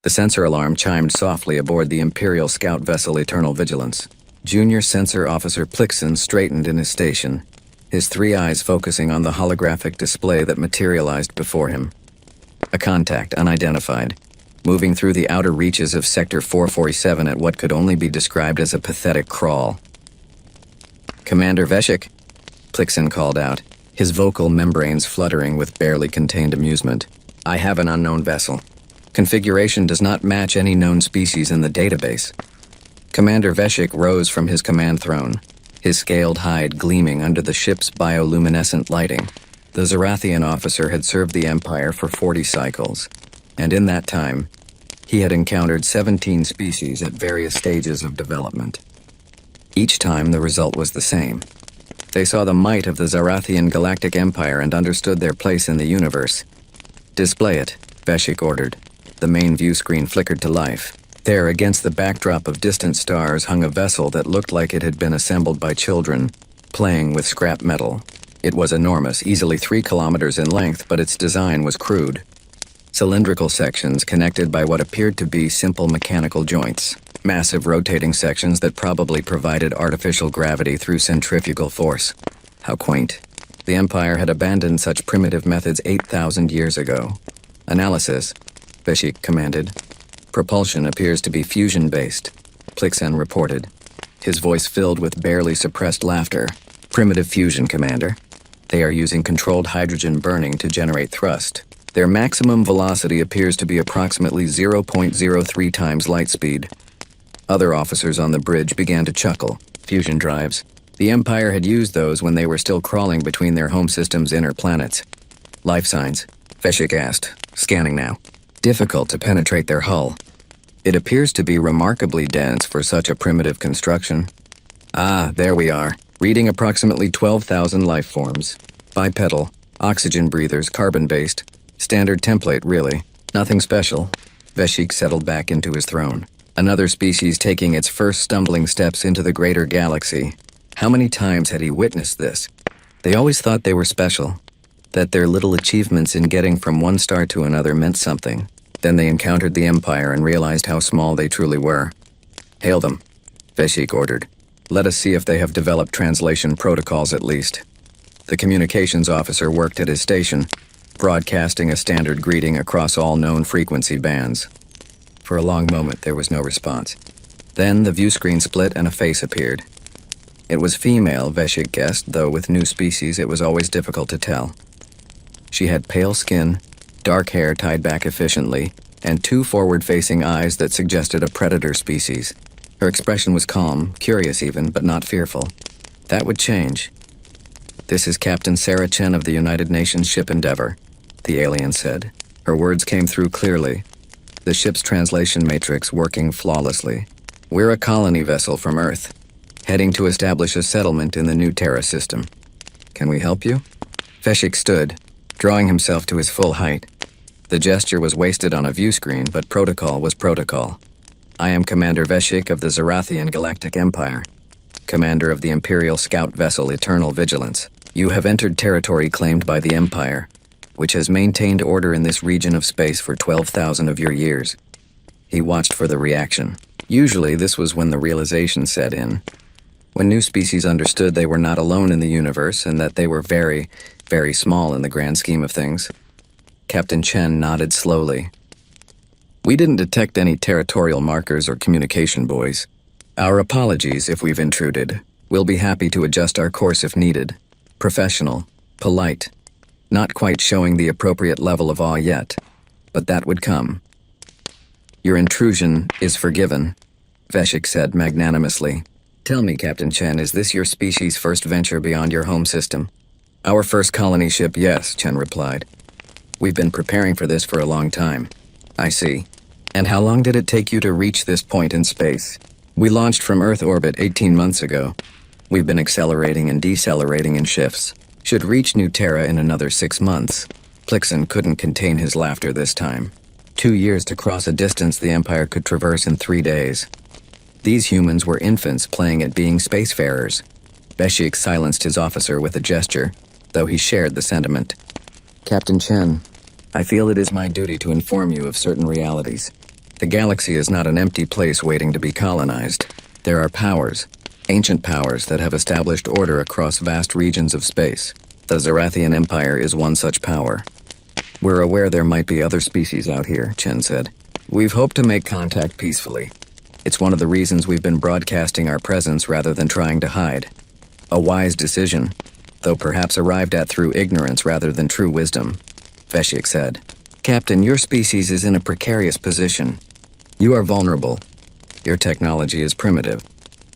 The sensor alarm chimed softly aboard the Imperial scout vessel Eternal Vigilance. Junior Sensor Officer Plixon straightened in his station, his three eyes focusing on the holographic display that materialized before him. A contact, unidentified, moving through the outer reaches of Sector 447 at what could only be described as a pathetic crawl. "Commander Veshik," Plixon called out, his vocal membranes fluttering with barely contained amusement. "I have an unknown vessel. Configuration does not match any known species in the database." Commander Veshik rose from his command throne, his scaled hide gleaming under the ship's bioluminescent lighting. The Zarathian officer had served the Empire for 40 cycles, and in that time, he had encountered 17 species at various stages of development. Each time, the result was the same. They saw the might of the Zarathian Galactic Empire and understood their place in the universe. "Display it," Veshik ordered. The main view screen flickered to life. There, against the backdrop of distant stars, hung a vessel that looked like it had been assembled by children, playing with scrap metal. It was enormous, easily 3 kilometers in length, but its design was crude. Cylindrical sections connected by what appeared to be simple mechanical joints. Massive rotating sections that probably provided artificial gravity through centrifugal force. How quaint. The Empire had abandoned such primitive methods 8,000 years ago. "Analysis," Veshik commanded. "Propulsion appears to be fusion-based," Plixon reported, his voice filled with barely suppressed laughter. "Primitive fusion, Commander. They are using controlled hydrogen burning to generate thrust. Their maximum velocity appears to be approximately 0.03 times light speed." Other officers on the bridge began to chuckle. Fusion drives. The Empire had used those when they were still crawling between their home system's inner planets. "Life signs?" Veshik asked, scanning now. "Difficult to penetrate their hull. It appears to be remarkably dense for such a primitive construction." "Ah, there we are. Reading approximately 12,000 life forms. Bipedal, oxygen breathers, carbon-based. Standard template, really. Nothing special." Veshik settled back into his throne. Another species taking its first stumbling steps into the greater galaxy. How many times had he witnessed this? They always thought they were special, that their little achievements in getting from one star to another meant something. Then they encountered the Empire and realized how small they truly were. "Hail them," Veshik ordered. "Let us see if they have developed translation protocols at least." The communications officer worked at his station, broadcasting a standard greeting across all known frequency bands. For a long moment, there was no response. Then the view screen split and a face appeared. It was female, Veshik guessed, though with new species it was always difficult to tell. She had pale skin, dark hair tied back efficiently, and 2 forward-facing eyes that suggested a predator species. Her expression was calm, curious even, but not fearful. That would change. "This is Captain Sarah Chen of the United Nations Ship Endeavor," the alien said. Her words came through clearly, the ship's translation matrix working flawlessly. "We're a colony vessel from Earth, heading to establish a settlement in the new Terra system. Can we help you?" Veshik stood, drawing himself to his full height. The gesture was wasted on a view screen, but protocol was protocol. "I am Commander Veshik of the Zarathian Galactic Empire, commander of the Imperial scout vessel Eternal Vigilance. You have entered territory claimed by the Empire, which has maintained order in this region of space for 12,000 of your years." He watched for the reaction. Usually this was when the realization set in. When new species understood they were not alone in the universe and that they were very, very small in the grand scheme of things. Captain Chen nodded slowly. "We didn't detect any territorial markers or communication buoys. Our apologies if we've intruded. We'll be happy to adjust our course if needed. Professional, polite, not quite showing the appropriate level of awe yet, but that would come." "Your intrusion is forgiven," Veshik said magnanimously. "Tell me, Captain Chen, is this your species' first venture beyond your home system?" "Our first colony ship, yes," Chen replied. "We've been preparing for this for a long time." "I see. And how long did it take you to reach this point in space?" "We launched from Earth orbit 18 months ago. We've been accelerating and decelerating in shifts. Should reach New Terra in another 6 months." Plixon couldn't contain his laughter this time. 2 years to cross a distance the Empire could traverse in 3 days. These humans were infants playing at being spacefarers. Veshik silenced his officer with a gesture, though he shared the sentiment. "Captain Chen, I feel it is my duty to inform you of certain realities. The galaxy is not an empty place waiting to be colonized. There are powers, ancient powers that have established order across vast regions of space. The Zarathian Empire is one such power. We're aware there might be other species out here, Chen said. We've hoped to make contact peacefully. It's one of the reasons we've been broadcasting our presence rather than trying to hide. A wise decision, though perhaps arrived at through ignorance rather than true wisdom, Veshik said. Captain, your species is in a precarious position. You are vulnerable. Your technology is primitive.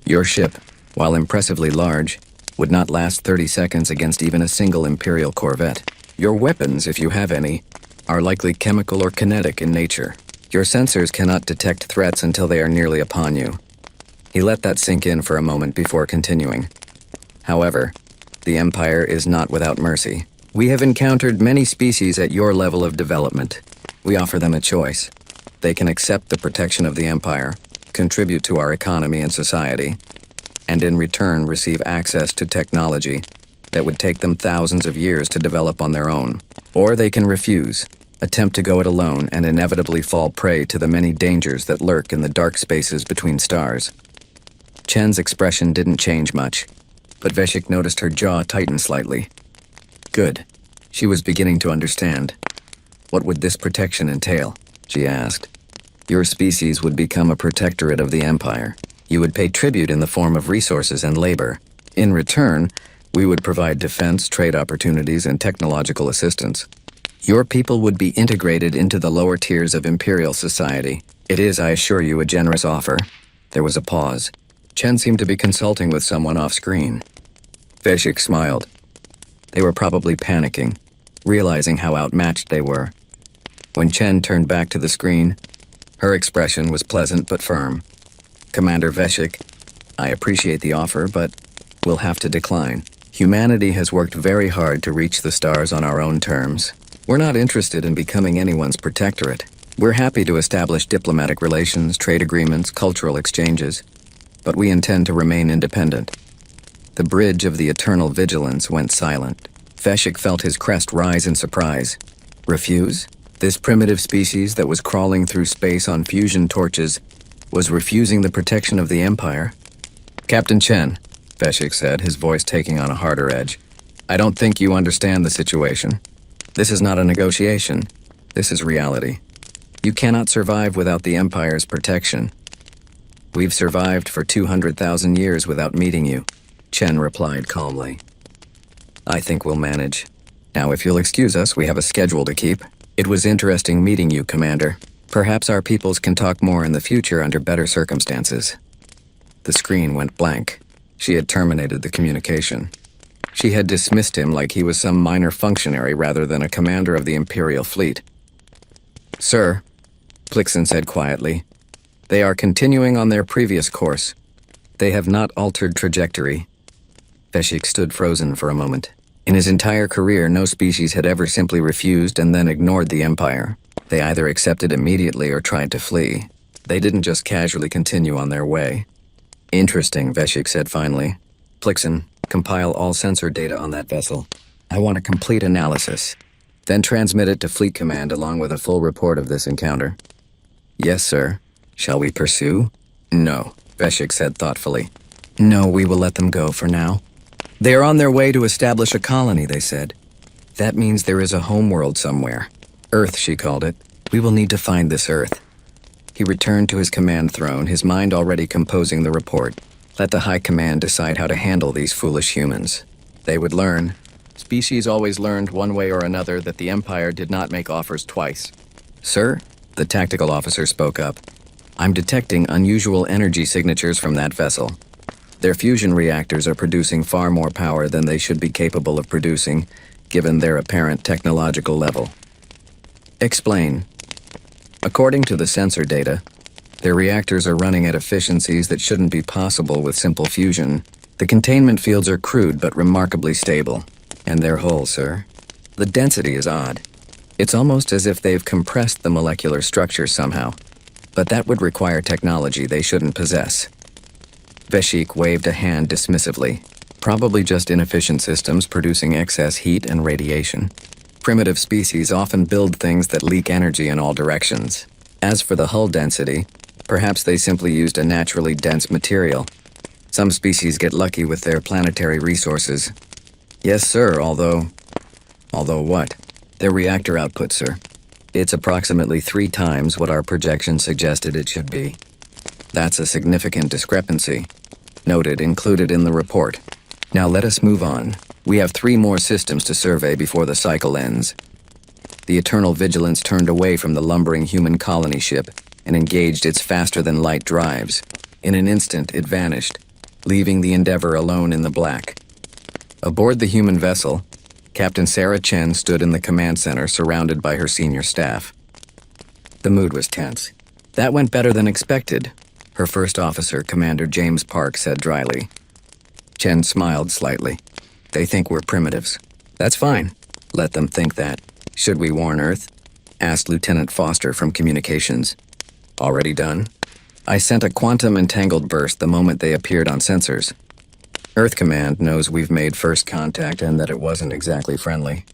Your ship, while impressively large, would not last 30 seconds against even a single Imperial corvette. Your weapons, if you have any, are likely chemical or kinetic in nature. Your sensors cannot detect threats until they are nearly upon you. He let that sink in for a moment before continuing. However, the Empire is not without mercy. We have encountered many species at your level of development. We offer them a choice. They can accept the protection of the Empire, contribute to our economy and society, and in return receive access to technology that would take them thousands of years to develop on their own. Or they can refuse, attempt to go it alone, and inevitably fall prey to the many dangers that lurk in the dark spaces between stars. Chen's expression didn't change much, but Veshik noticed her jaw tighten slightly. Good. She was beginning to understand. What would this protection entail? She asked. Your species would become a protectorate of the Empire. You would pay tribute in the form of resources and labor. In return, we would provide defense, trade opportunities, and technological assistance. Your people would be integrated into the lower tiers of Imperial society. It is, I assure you, a generous offer. There was a pause. Chen seemed to be consulting with someone off-screen. Veshik smiled. They were probably panicking, realizing how outmatched they were. When Chen turned back to the screen, her expression was pleasant but firm. Commander Veshik, I appreciate the offer, but we'll have to decline. Humanity has worked very hard to reach the stars on our own terms. We're not interested in becoming anyone's protectorate. We're happy to establish diplomatic relations, trade agreements, cultural exchanges, but we intend to remain independent. The bridge of the eternal vigilance went silent. Veshik felt his crest rise in surprise. Refuse? This primitive species that was crawling through space on fusion torches was refusing the protection of the Empire? Captain Chen, Veshik said, his voice taking on a harder edge, I don't think you understand the situation. This is not a negotiation. This is reality. You cannot survive without the Empire's protection. We've survived for 200,000 years without meeting you, Chen replied calmly. I think we'll manage. Now, if you'll excuse us, we have a schedule to keep. It was interesting meeting you, Commander. Perhaps our peoples can talk more in the future under better circumstances. The screen went blank. She had terminated the communication. She had dismissed him like he was some minor functionary rather than a commander of the Imperial fleet. Sir, Plixen said quietly, they are continuing on their previous course. They have not altered trajectory. Veshik stood frozen for a moment. In his entire career, no species had ever simply refused and then ignored the Empire. They either accepted immediately or tried to flee. They didn't just casually continue on their way. Interesting, Veshik said finally. Plixen, compile all sensor data on that vessel. I want a complete analysis. Then transmit it to Fleet Command along with a full report of this encounter. Yes, sir. Shall we pursue? No, Veshik said thoughtfully. No, we will let them go for now. They are on their way to establish a colony, they said. That means there is a homeworld somewhere. Earth, she called it. We will need to find this Earth. He returned to his command throne, his mind already composing the report. Let the High Command decide how to handle these foolish humans. They would learn. Species always learned one way or another that the Empire did not make offers twice. Sir, the tactical officer spoke up. I'm detecting unusual energy signatures from that vessel. Their fusion reactors are producing far more power than they should be capable of producing, given their apparent technological level. Explain. According to the sensor data, their reactors are running at efficiencies that shouldn't be possible with simple fusion. The containment fields are crude but remarkably stable. And their hull, sir. The density is odd. It's almost as if they've compressed the molecular structure somehow. But that would require technology they shouldn't possess. Veshik waved a hand dismissively. Probably just inefficient systems producing excess heat and radiation. Primitive species often build things that leak energy in all directions. As for the hull density, perhaps they simply used a naturally dense material. Some species get lucky with their planetary resources. Yes, sir, although what? Their reactor output, sir. It's approximately 3 times what our projection suggested it should be. That's a significant discrepancy. Noted, included in the report. Now let us move on. We have 3 more systems to survey before the cycle ends. The Eternal Vigilance turned away from the lumbering human colony ship and engaged its faster-than-light drives. In an instant, it vanished, leaving the Endeavor alone in the black. Aboard the human vessel, Captain Sarah Chen stood in the command center surrounded by her senior staff. The mood was tense. That went better than expected, her first officer, Commander James Park, said dryly. Chen smiled slightly. They think we're primitives. That's fine. Let them think that. Should we warn Earth? Asked Lieutenant Foster from Communications. Already done. I sent a quantum entangled burst the moment they appeared on sensors. Earth Command knows we've made first contact and that it wasn't exactly friendly.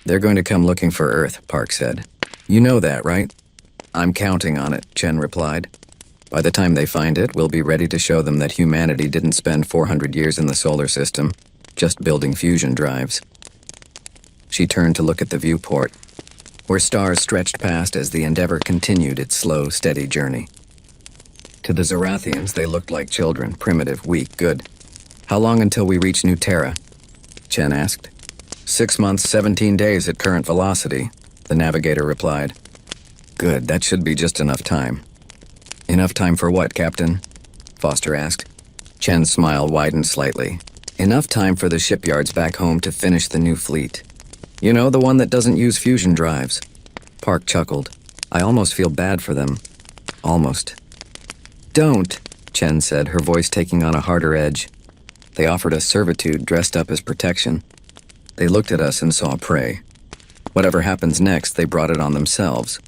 They're going to come looking for Earth, Park said. You know that, right? I'm counting on it, Chen replied. By the time they find it, we'll be ready to show them that humanity didn't spend 400 years in the solar system, just building fusion drives. She turned to look at the viewport, where stars stretched past as the Endeavor continued its slow, steady journey. To the Zorathians, they looked like children, primitive, weak, good. How long until we reach New Terra? Chen asked. 6 months, 17 days at current velocity, the navigator replied. Good, that should be just enough time. Enough time for what, Captain? Foster asked. Chen's smile widened slightly. Enough time for the shipyards back home to finish the new fleet. You know, the one that doesn't use fusion drives. Park chuckled. I almost feel bad for them. Almost. Don't, Chen said, her voice taking on a harder edge. They offered us servitude dressed up as protection. They looked at us and saw prey. Whatever happens next, they brought it on themselves.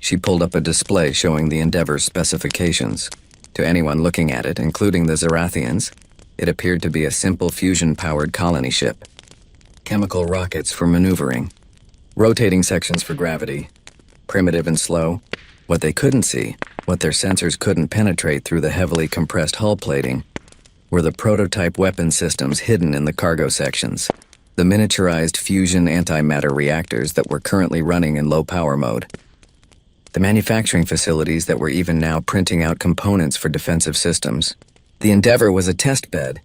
She pulled up a display showing the Endeavor's specifications. To anyone looking at it, including the Zorathians, it appeared to be a simple fusion-powered colony ship. Chemical rockets for maneuvering. Rotating sections for gravity. Primitive and slow. What they couldn't see, what their sensors couldn't penetrate through the heavily compressed hull plating, were the prototype weapon systems hidden in the cargo sections. The miniaturized fusion antimatter reactors that were currently running in low-power mode. The manufacturing facilities that were even now printing out components for defensive systems. The Endeavor was a test bed,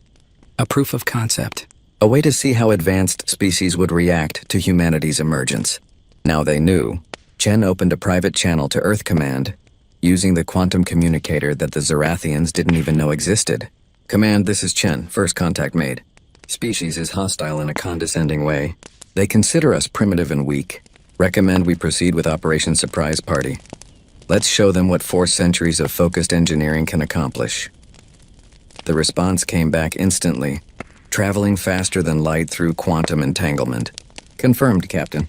a proof of concept, a way to see how advanced species would react to humanity's emergence. Now they knew. Chen opened a private channel to Earth Command, using the quantum communicator that the Zorathians didn't even know existed. Command, this is Chen, first contact made. Species is hostile in a condescending way. They consider us primitive and weak. Recommend we proceed with Operation Surprise Party. Let's show them what 4 centuries of focused engineering can accomplish. The response came back instantly, traveling faster than light through quantum entanglement. Confirmed, Captain.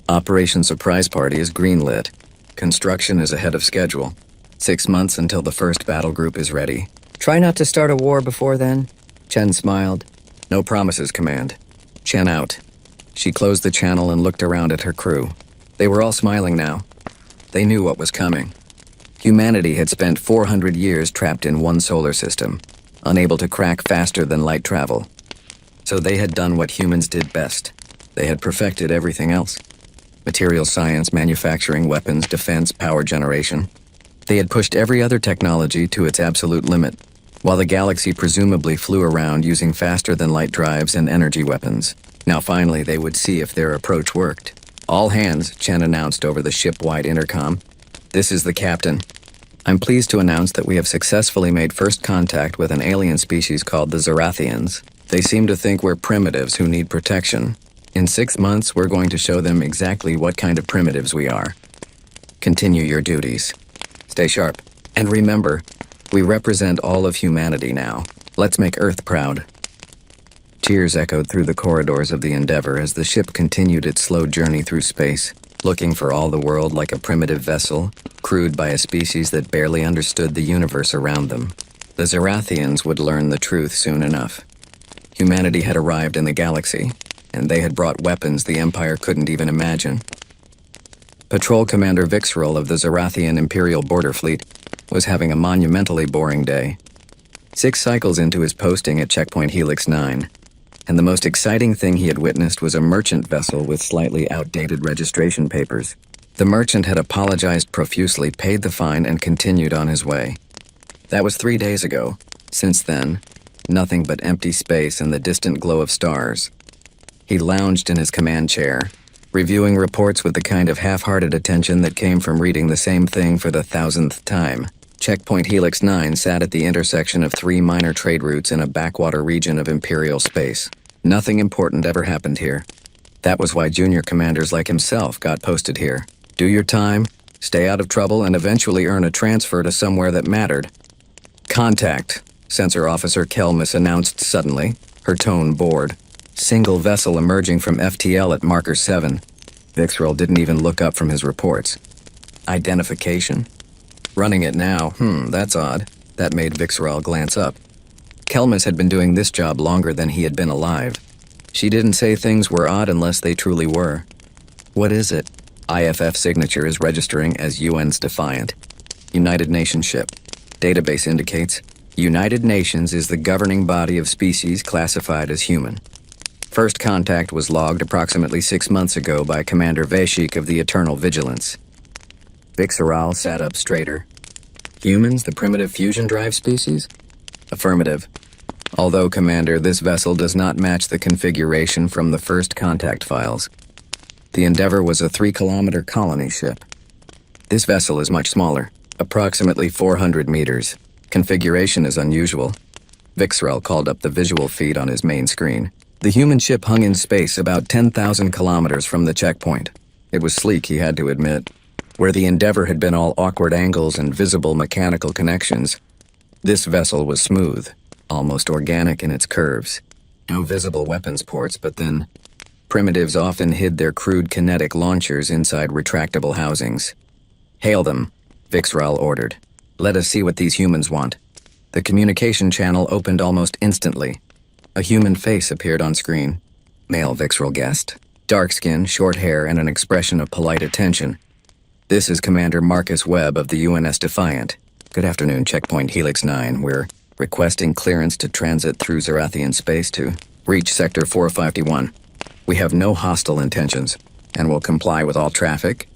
Operation Surprise Party is greenlit. Construction is ahead of schedule. 6 months until the first battle group is ready. Try not to start a war before then? Chen smiled. No promises, Command. Chen out. She closed the channel and looked around at her crew. They were all smiling now. They knew what was coming. Humanity had spent 400 years trapped in one solar system, unable to crack faster than light travel. So they had done what humans did best. They had perfected everything else. Material science, manufacturing, weapons, defense, power generation. They had pushed every other technology to its absolute limit, while the galaxy presumably flew around using faster-than-light drives and energy weapons. Now finally they would see if their approach worked. All hands, Chen announced over the ship-wide intercom. This is the captain. I'm pleased to announce that we have successfully made first contact with an alien species called the Zorathians. They seem to think we're primitives who need protection. In 6 months, we're going to show them exactly what kind of primitives we are. Continue your duties. Stay sharp. And remember, we represent all of humanity now. Let's make Earth proud. Cheers echoed through the corridors of the Endeavor as the ship continued its slow journey through space, looking for all the world like a primitive vessel, crewed by a species that barely understood the universe around them. The Zorathians would learn the truth soon enough. Humanity had arrived in the galaxy, and they had brought weapons the Empire couldn't even imagine. Patrol Commander Vixrel of the Zarathian Imperial Border Fleet was having a monumentally boring day. 6 cycles into his posting at Checkpoint Helix 9, and the most exciting thing he had witnessed was a merchant vessel with slightly outdated registration papers. The merchant had apologized profusely, paid the fine, and continued on his way. That was 3 days ago. Since then, nothing but empty space and the distant glow of stars. He lounged in his command chair, reviewing reports with the kind of half-hearted attention that came from reading the same thing for the 1000th time. Checkpoint Helix 9 sat at the intersection of 3 minor trade routes in a backwater region of Imperial space. Nothing important ever happened here. That was why junior commanders like himself got posted here. Do your time, stay out of trouble, and eventually earn a transfer to somewhere that mattered. Contact, Sensor Officer Kelmis announced suddenly, her tone bored. Single vessel emerging from FTL at marker 7. Vixrel didn't even look up from his reports. Identification? Running it now, that's odd. That made Vixrel glance up. Kelmis had been doing this job longer than he had been alive. She didn't say things were odd unless they truly were. What is it? IFF signature is registering as UN's Defiant. United Nations ship. Database indicates United Nations is the governing body of species classified as human. First contact was logged approximately 6 months ago by Commander Vashik of the Eternal Vigilance. Vixrel sat up straighter. Humans, the primitive fusion drive species? Affirmative. Although, Commander, this vessel does not match the configuration from the first contact files. The Endeavor was a 3-kilometer colony ship. This vessel is much smaller, approximately 400 meters. Configuration is unusual. Vixrel called up the visual feed on his main screen. The human ship hung in space about 10,000 kilometers from the checkpoint. It was sleek, he had to admit. Where the Endeavor had been all awkward angles and visible mechanical connections, this vessel was smooth, almost organic in its curves. No visible weapons ports, but then primitives often hid their crude kinetic launchers inside retractable housings. Hail them, Vixrel ordered. Let us see what these humans want. The communication channel opened almost instantly. A human face appeared on screen. Male, Vixrel guessed. Dark skin, short hair, and an expression of polite attention. This is Commander Marcus Webb of the UNS Defiant. Good afternoon, Checkpoint Helix 9. We're requesting clearance to transit through Zarathian space to reach Sector 451. We have no hostile intentions, and will comply with all traffic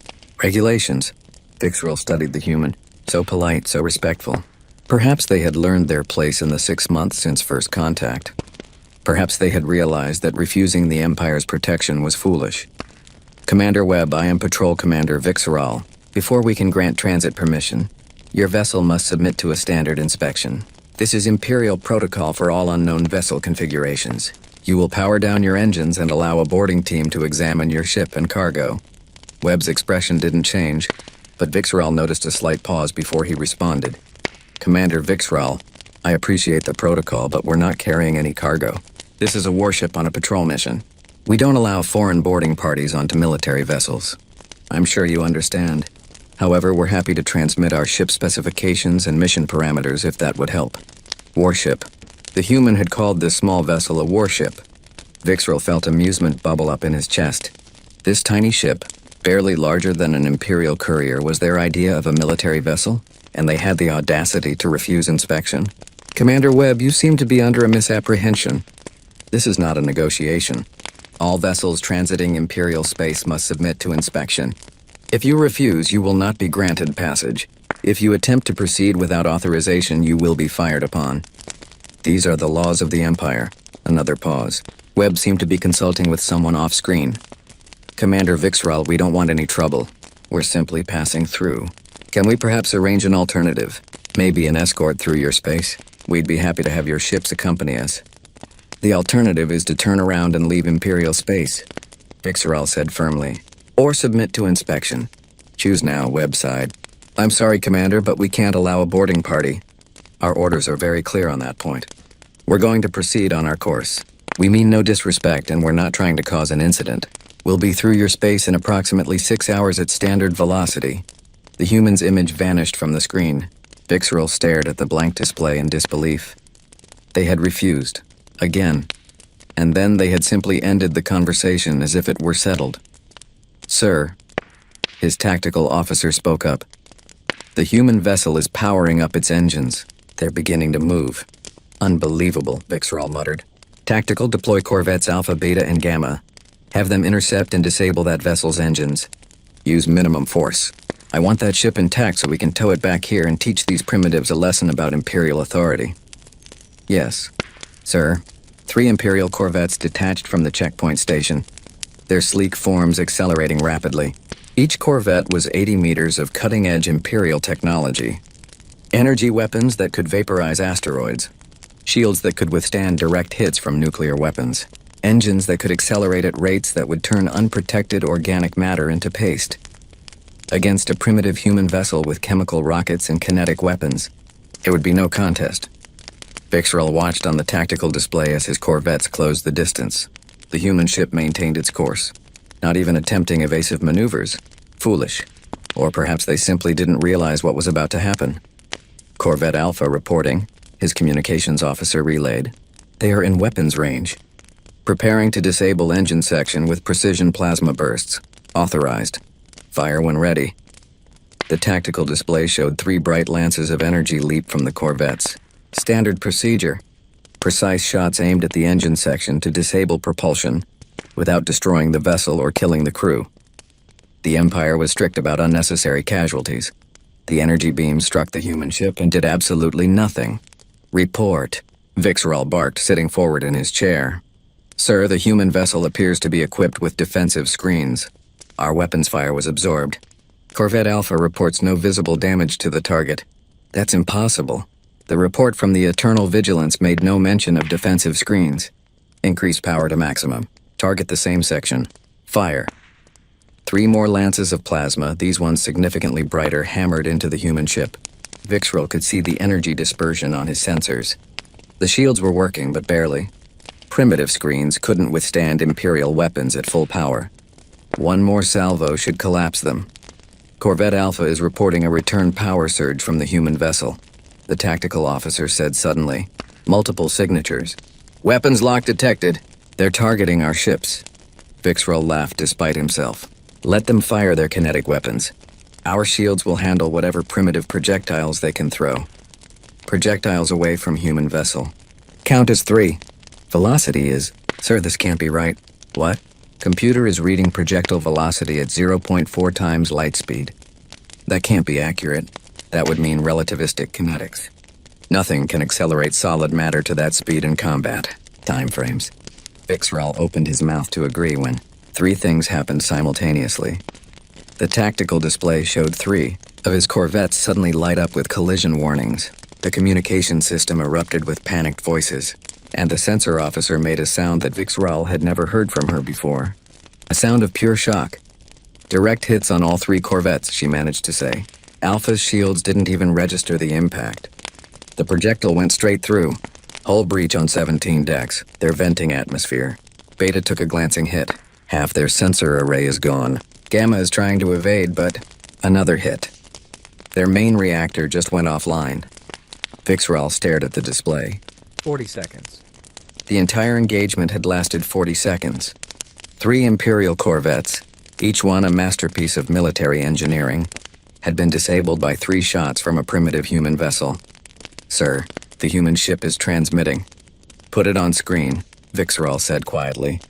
regulations. Vixrel studied the human. So polite, so respectful. Perhaps they had learned their place in the 6 months since first contact. Perhaps they had realized that refusing the Empire's protection was foolish. Commander Webb, I am Patrol Commander Vixrel. Before we can grant transit permission, your vessel must submit to a standard inspection. This is Imperial protocol for all unknown vessel configurations. You will power down your engines and allow a boarding team to examine your ship and cargo. Webb's expression didn't change, but Vixrel noticed a slight pause before he responded. Commander Vixrel, I appreciate the protocol, but we're not carrying any cargo. This is a warship on a patrol mission. We don't allow foreign boarding parties onto military vessels. I'm sure you understand. However, we're happy to transmit our ship specifications and mission parameters if that would help. Warship. The human had called this small vessel a warship. Vixrel felt amusement bubble up in his chest. This tiny ship, barely larger than an Imperial courier, was their idea of a military vessel, and they had the audacity to refuse inspection. Commander Webb, you seem to be under a misapprehension. This is not a negotiation. All vessels transiting Imperial space must submit to inspection. If you refuse, you will not be granted passage. If you attempt to proceed without authorization, you will be fired upon. These are the laws of the Empire. Another pause. Webb seemed to be consulting with someone off-screen. Commander Vixrel, we don't want any trouble. We're simply passing through. Can we perhaps arrange an alternative? Maybe an escort through your space? We'd be happy to have your ships accompany us. The alternative is to turn around and leave Imperial space, Vixrel said firmly. Or submit to inspection. Choose now, Webb sighed. I'm sorry, Commander, but we can't allow a boarding party. Our orders are very clear on that point. We're going to proceed on our course. We mean no disrespect, and we're not trying to cause an incident. We'll be through your space in approximately 6 hours at standard velocity. The human's image vanished from the screen. Vixrel stared at the blank display in disbelief. They had refused. Again. And then they had simply ended the conversation as if it were settled. Sir, His tactical officer spoke up. The human vessel is powering up its engines. They're beginning to move. Unbelievable, Vixral muttered. Tactical, deploy corvettes Alpha, Beta, and Gamma. Have them intercept and disable that vessel's engines. Use minimum force. I want that ship intact so we can tow it back here and teach these primitives a lesson about Imperial authority. Yes, sir. 3 Imperial corvettes detached from the checkpoint station. Their sleek forms accelerating rapidly. Each corvette was 80 meters of cutting-edge Imperial technology. Energy weapons that could vaporize asteroids. Shields that could withstand direct hits from nuclear weapons. Engines that could accelerate at rates that would turn unprotected organic matter into paste. Against a primitive human vessel with chemical rockets and kinetic weapons, it would be no contest. Vixral watched on the tactical display as his corvettes closed the distance. The human ship maintained its course, not even attempting evasive maneuvers. Foolish. Or perhaps they simply didn't realize what was about to happen. Corvette Alpha reporting, his communications officer relayed. They are in weapons range. Preparing to disable engine section with precision plasma bursts. Authorized. Fire when ready. The tactical display showed 3 bright lances of energy leap from the corvettes. Standard procedure. Precise shots aimed at the engine section to disable propulsion without destroying the vessel or killing the crew. The Empire was strict about unnecessary casualties. The energy beam struck the human ship and did absolutely nothing. Report. Vixral barked, sitting forward in his chair. Sir, the human vessel appears to be equipped with defensive screens. Our weapons fire was absorbed. Corvette Alpha reports no visible damage to the target. That's impossible. The report from the Eternal Vigilance made no mention of defensive screens. Increase power to maximum. Target the same section. Fire. 3 more lances of plasma, these ones significantly brighter, hammered into the human ship. Vixral could see the energy dispersion on his sensors. The shields were working, but barely. Primitive screens couldn't withstand Imperial weapons at full power. 1 more salvo should collapse them. Corvette Alpha is reporting a return power surge from the human vessel. The tactical officer said suddenly. Multiple signatures. Weapons lock detected. They're targeting our ships. Vixral laughed despite himself. Let them fire their kinetic weapons. Our shields will handle whatever primitive projectiles they can throw. Projectiles away from human vessel. Count as 3. Velocity is... Sir, this can't be right. What? Computer is reading projectile velocity at 0.4 times light speed. That can't be accurate. That would mean relativistic kinetics. Nothing can accelerate solid matter to that speed in combat. Time frames. Vixral opened his mouth to agree when 3 things happened simultaneously. The tactical display showed 3 of his corvettes suddenly light up with collision warnings. The communication system erupted with panicked voices, and the sensor officer made a sound that Vixral had never heard from her before. A sound of pure shock. Direct hits on all 3 corvettes, she managed to say. Alpha's shields didn't even register the impact. The projectile went straight through. Hull breach on 17 decks. They're venting atmosphere. Beta took a glancing hit. Half their sensor array is gone. Gamma is trying to evade, but another hit. Their main reactor just went offline. Vixral stared at the display. 40 seconds. The entire engagement had lasted 40 seconds. 3 Imperial corvettes, each one a masterpiece of military engineering, had been disabled by 3 shots from a primitive human vessel. Sir, the human ship is transmitting. Put it on screen, Vixral said quietly.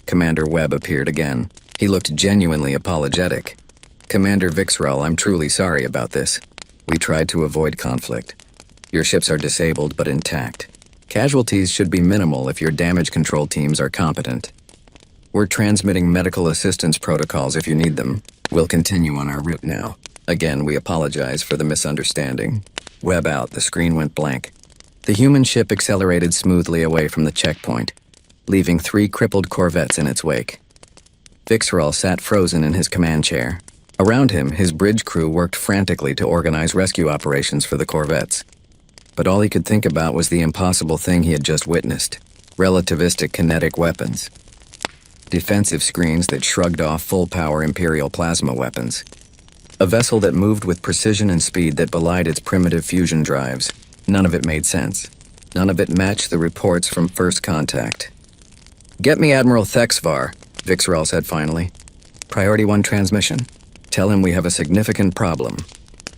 Commander Webb appeared again. He looked genuinely apologetic. Commander Vixral, I'm truly sorry about this. We tried to avoid conflict. Your ships are disabled but intact. Casualties should be minimal if your damage control teams are competent. We're transmitting medical assistance protocols if you need them. We'll continue on our route now. Again, we apologize for the misunderstanding. Webb out, the screen went blank. The human ship accelerated smoothly away from the checkpoint, leaving 3 crippled corvettes in its wake. Vixral sat frozen in his command chair. Around him, his bridge crew worked frantically to organize rescue operations for the corvettes. But all he could think about was the impossible thing he had just witnessed. Relativistic kinetic weapons. Defensive screens that shrugged off full-power Imperial plasma weapons. A vessel that moved with precision and speed that belied its primitive fusion drives. None of it made sense. None of it matched the reports from first contact. Get me Admiral Thexvar, Vixral said finally. Priority 1 transmission. Tell him we have a significant problem.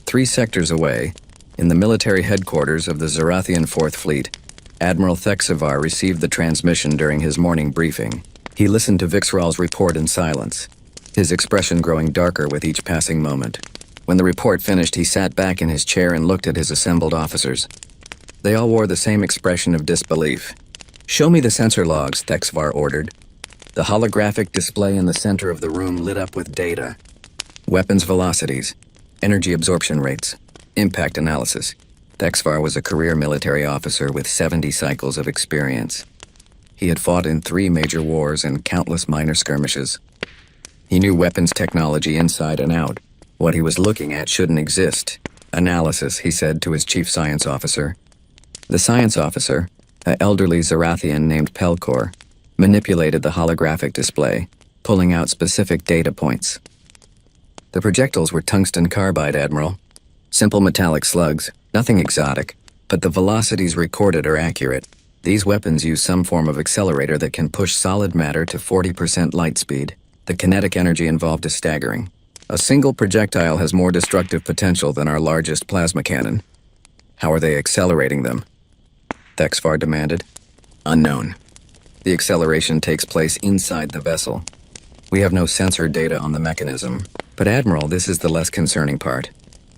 3 sectors away, in the military headquarters of the Zarathian 4th Fleet, Admiral Thexavar received the transmission during his morning briefing. He listened to Vixral's report in silence, his expression growing darker with each passing moment. When the report finished, he sat back in his chair and looked at his assembled officers. They all wore the same expression of disbelief. "Show me the sensor logs," Thexavar ordered. The holographic display in the center of the room lit up with data. Weapons velocities, energy absorption rates, impact analysis. Thexavar was a career military officer with 70 cycles of experience. He had fought in 3 major wars and countless minor skirmishes. He knew weapons technology inside and out. What he was looking at shouldn't exist. "Analysis," he said to his chief science officer. The science officer, an elderly Zarathian named Pelkor, manipulated the holographic display, pulling out specific data points. The projectiles were tungsten carbide, Admiral. Simple metallic slugs, nothing exotic, but the velocities recorded are accurate. These weapons use some form of accelerator that can push solid matter to 40% light speed. The kinetic energy involved is staggering. A single projectile has more destructive potential than our largest plasma cannon. How are they accelerating them? Thexavar demanded. Unknown. The acceleration takes place inside the vessel. We have no sensor data on the mechanism. But Admiral, this is the less concerning part.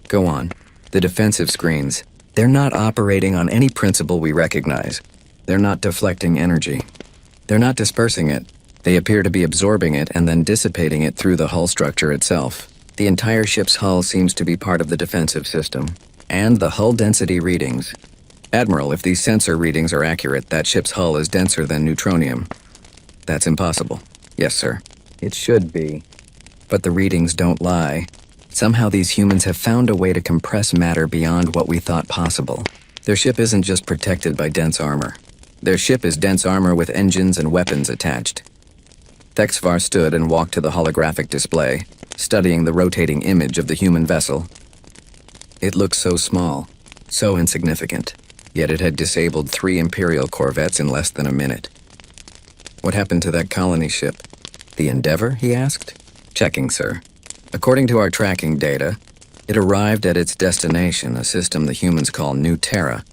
Go on. The defensive screens. They're not operating on any principle we recognize. They're not deflecting energy. They're not dispersing it. They appear to be absorbing it and then dissipating it through the hull structure itself. The entire ship's hull seems to be part of the defensive system. And the hull density readings. Admiral, if these sensor readings are accurate, that ship's hull is denser than neutronium. That's impossible. Yes, sir. It should be. But the readings don't lie. Somehow these humans have found a way to compress matter beyond what we thought possible. Their ship isn't just protected by dense armor. Their ship is dense armor with engines and weapons attached. Thexavar stood and walked to the holographic display, studying the rotating image of the human vessel. It looked so small, so insignificant, yet it had disabled 3 Imperial corvettes in less than a minute. What happened to that colony ship? The Endeavor, he asked. Checking, sir. According to our tracking data, it arrived at its destination, a system the humans call New Terra,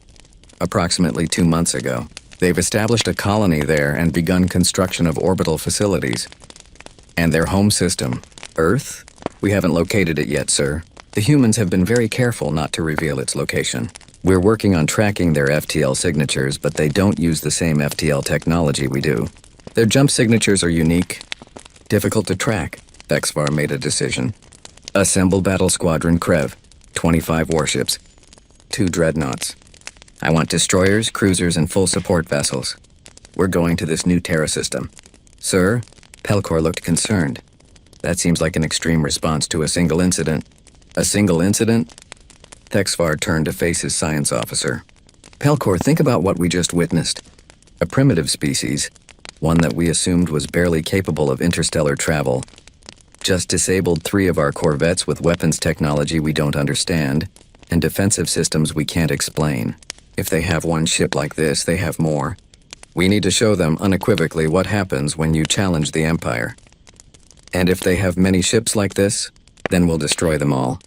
approximately 2 months ago. They've established a colony there and begun construction of orbital facilities. And their home system, Earth? We haven't located it yet, sir. The humans have been very careful not to reveal its location. We're working on tracking their FTL signatures, but they don't use the same FTL technology we do. Their jump signatures are unique, difficult to track. Thexavar made a decision. Assemble Battle Squadron Krev, 25 warships, 2 dreadnoughts. I want destroyers, cruisers, and full support vessels. We're going to this New Terra system. Sir? Pelkor looked concerned. That seems like an extreme response to a single incident. A single incident? Thexavar turned to face his science officer. Pelkor, think about what we just witnessed. A primitive species, one that we assumed was barely capable of interstellar travel, just disabled 3 of our corvettes with weapons technology we don't understand, and defensive systems we can't explain. If they have one ship like this, they have more. We need to show them unequivocally what happens when you challenge the Empire. And if they have many ships like this, then we'll destroy them all.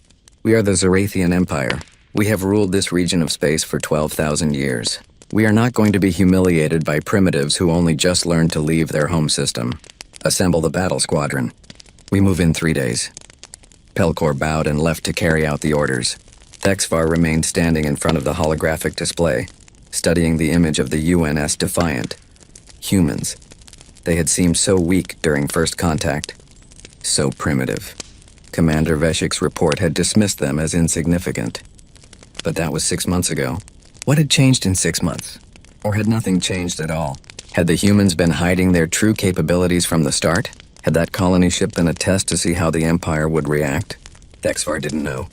We are the Zarathian Empire. We have ruled this region of space for 12,000 years. We are not going to be humiliated by primitives who only just learned to leave their home system. Assemble the battle squadron. We move in 3 days. Pelkor bowed and left to carry out the orders. Thexavar remained standing in front of the holographic display, studying the image of the UNS Defiant. Humans. They had seemed so weak during first contact. So primitive. Commander Veshik's report had dismissed them as insignificant. But that was 6 months ago. What had changed in 6 months? Or had nothing changed at all? Had the humans been hiding their true capabilities from the start? Had that colony ship been a test to see how the Empire would react? Thexavar didn't know.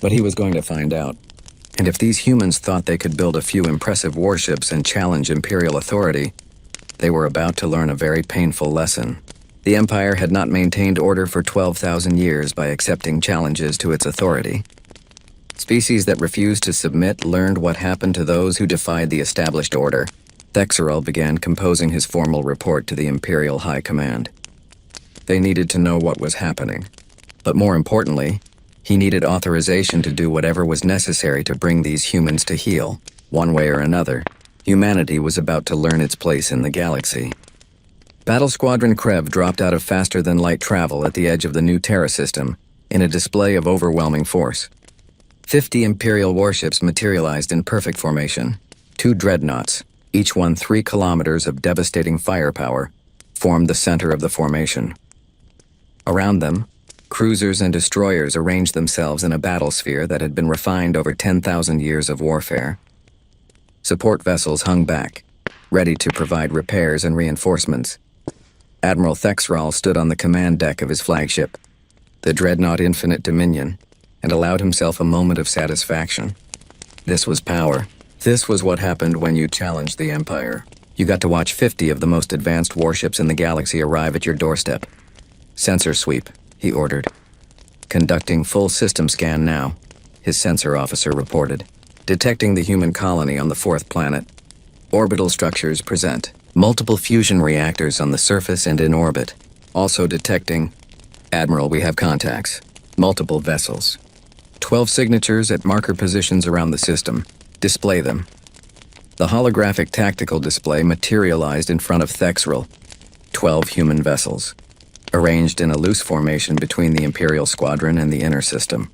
But he was going to find out. And if these humans thought they could build a few impressive warships and challenge Imperial authority, they were about to learn a very painful lesson. The Empire had not maintained order for 12,000 years by accepting challenges to its authority. Species that refused to submit learned what happened to those who defied the established order. Thexavar began composing his formal report to the Imperial High Command. They needed to know what was happening. But more importantly, he needed authorization to do whatever was necessary to bring these humans to heal. One way or another, humanity was about to learn its place in the galaxy. Battle Squadron Krev dropped out of faster-than-light travel at the edge of the new Terra system in a display of overwhelming force. 50 Imperial warships materialized in perfect formation. 2 dreadnoughts, each one 3 kilometers of devastating firepower, formed the center of the formation. Around them, cruisers and destroyers arranged themselves in a battlesphere that had been refined over 10,000 years of warfare. Support vessels hung back, ready to provide repairs and reinforcements. Admiral Thexral stood on the command deck of his flagship, the dreadnought Infinite Dominion, and allowed himself a moment of satisfaction. This was power. This was what happened when you challenged the Empire. You got to watch 50 of the most advanced warships in the galaxy arrive at your doorstep. Sensor sweep, he ordered. Conducting full system scan now, his sensor officer reported. Detecting the human colony on the 4th planet. Orbital structures present. Multiple fusion reactors on the surface and in orbit. Also detecting... Admiral, we have contacts. Multiple vessels. 12 signatures at marker positions around the system. Display them. The holographic tactical display materialized in front of Thexral. 12 human vessels, arranged in a loose formation between the Imperial Squadron and the inner system.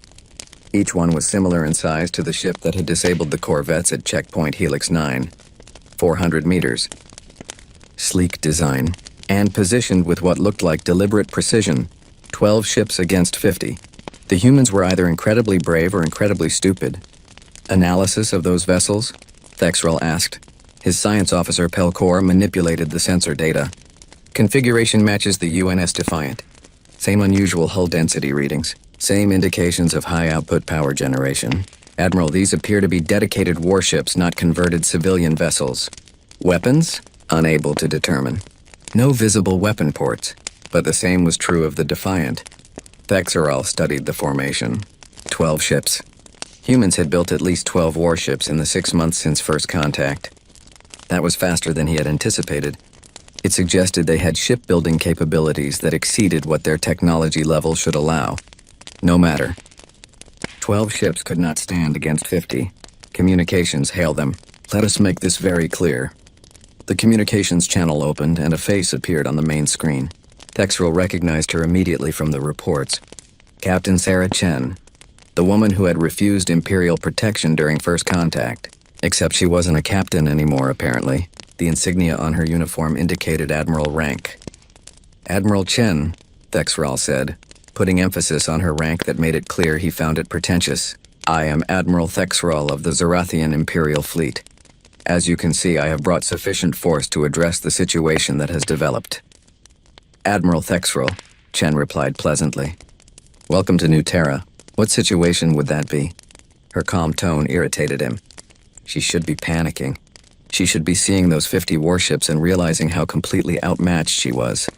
Each one was similar in size to the ship that had disabled the corvettes at checkpoint Helix 9. 400 meters. Sleek design, and positioned with what looked like deliberate precision. 12 ships against 50. The humans were either incredibly brave or incredibly stupid. Analysis of those vessels? Thexral asked. His science officer Pelcor manipulated the sensor data. Configuration matches the UNS Defiant. Same unusual hull density readings. Same indications of high output power generation. Admiral, these appear to be dedicated warships, not converted civilian vessels. Weapons? Unable to determine. No visible weapon ports, but the same was true of the Defiant. Thexral studied the formation. 12 ships. Humans had built at least 12 warships in the 6 months since first contact. That was faster than he had anticipated. It suggested they had shipbuilding capabilities that exceeded what their technology level should allow. No matter. 12 ships could not stand against 50. Communications hail them. Let us make this very clear. The communications channel opened and a face appeared on the main screen. Thexral recognized her immediately from the reports. Captain Sarah Chen, the woman who had refused Imperial protection during first contact. Except she wasn't a captain anymore, apparently. The insignia on her uniform indicated admiral rank. Admiral Chen, Thexral said, putting emphasis on her rank that made it clear he found it pretentious. I am Admiral Thexral of the Zarathian Imperial Fleet. As you can see, I have brought sufficient force to address the situation that has developed. Admiral Thexral, Chen replied pleasantly. Welcome to New Terra. What situation would that be? Her calm tone irritated him. She should be panicking. She should be seeing those 50 warships and realizing how completely outmatched she was.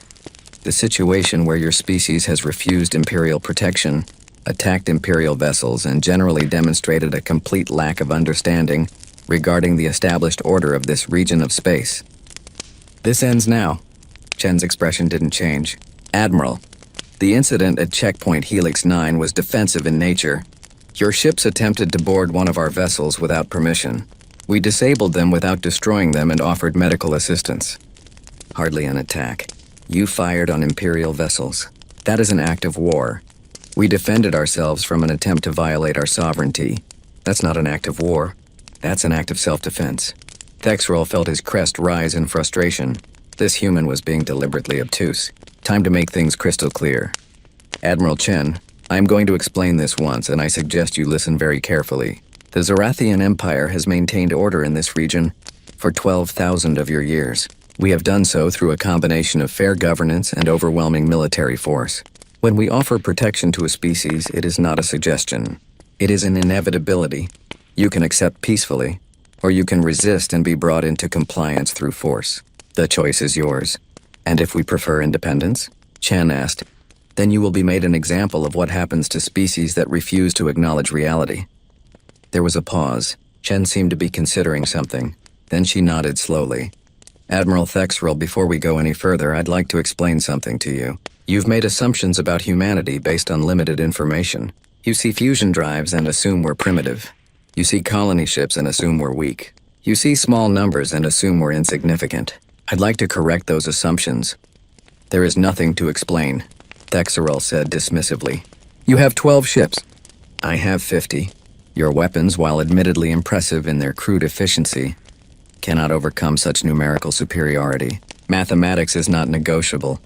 The situation where your species has refused Imperial protection, attacked Imperial vessels, and generally demonstrated a complete lack of understanding regarding the established order of this region of space. This ends now. Chen's expression didn't change. Admiral, the incident at checkpoint Helix 9 was defensive in nature. Your ships attempted to board one of our vessels without permission. We disabled them without destroying them and offered medical assistance. Hardly an attack. You fired on Imperial vessels. That is an act of war. We defended ourselves from an attempt to violate our sovereignty. That's not an act of war. That's an act of self-defense. Thexral felt his crest rise in frustration. This human was being deliberately obtuse. Time to make things crystal clear. Admiral Chen, I am going to explain this once, and I suggest you listen very carefully. The Zarathian Empire has maintained order in this region for 12,000 of your years. We have done so through a combination of fair governance and overwhelming military force. When we offer protection to a species, it is not a suggestion. It is an inevitability. You can accept peacefully, or you can resist and be brought into compliance through force. The choice is yours. And if we prefer independence? Chen asked. Then you will be made an example of what happens to species that refuse to acknowledge reality. There was a pause. Chen seemed to be considering something. Then she nodded slowly. Admiral Thexrel, before we go any further, I'd like to explain something to you. You've made assumptions about humanity based on limited information. You see fusion drives and assume we're primitive. You see colony ships and assume we're weak. You see small numbers and assume we're insignificant. I'd like to correct those assumptions. There is nothing to explain, Thexrel said dismissively. You have 12 ships. I have 50. Your weapons, while admittedly impressive in their crude efficiency, cannot overcome such numerical superiority. Mathematics is not negotiable.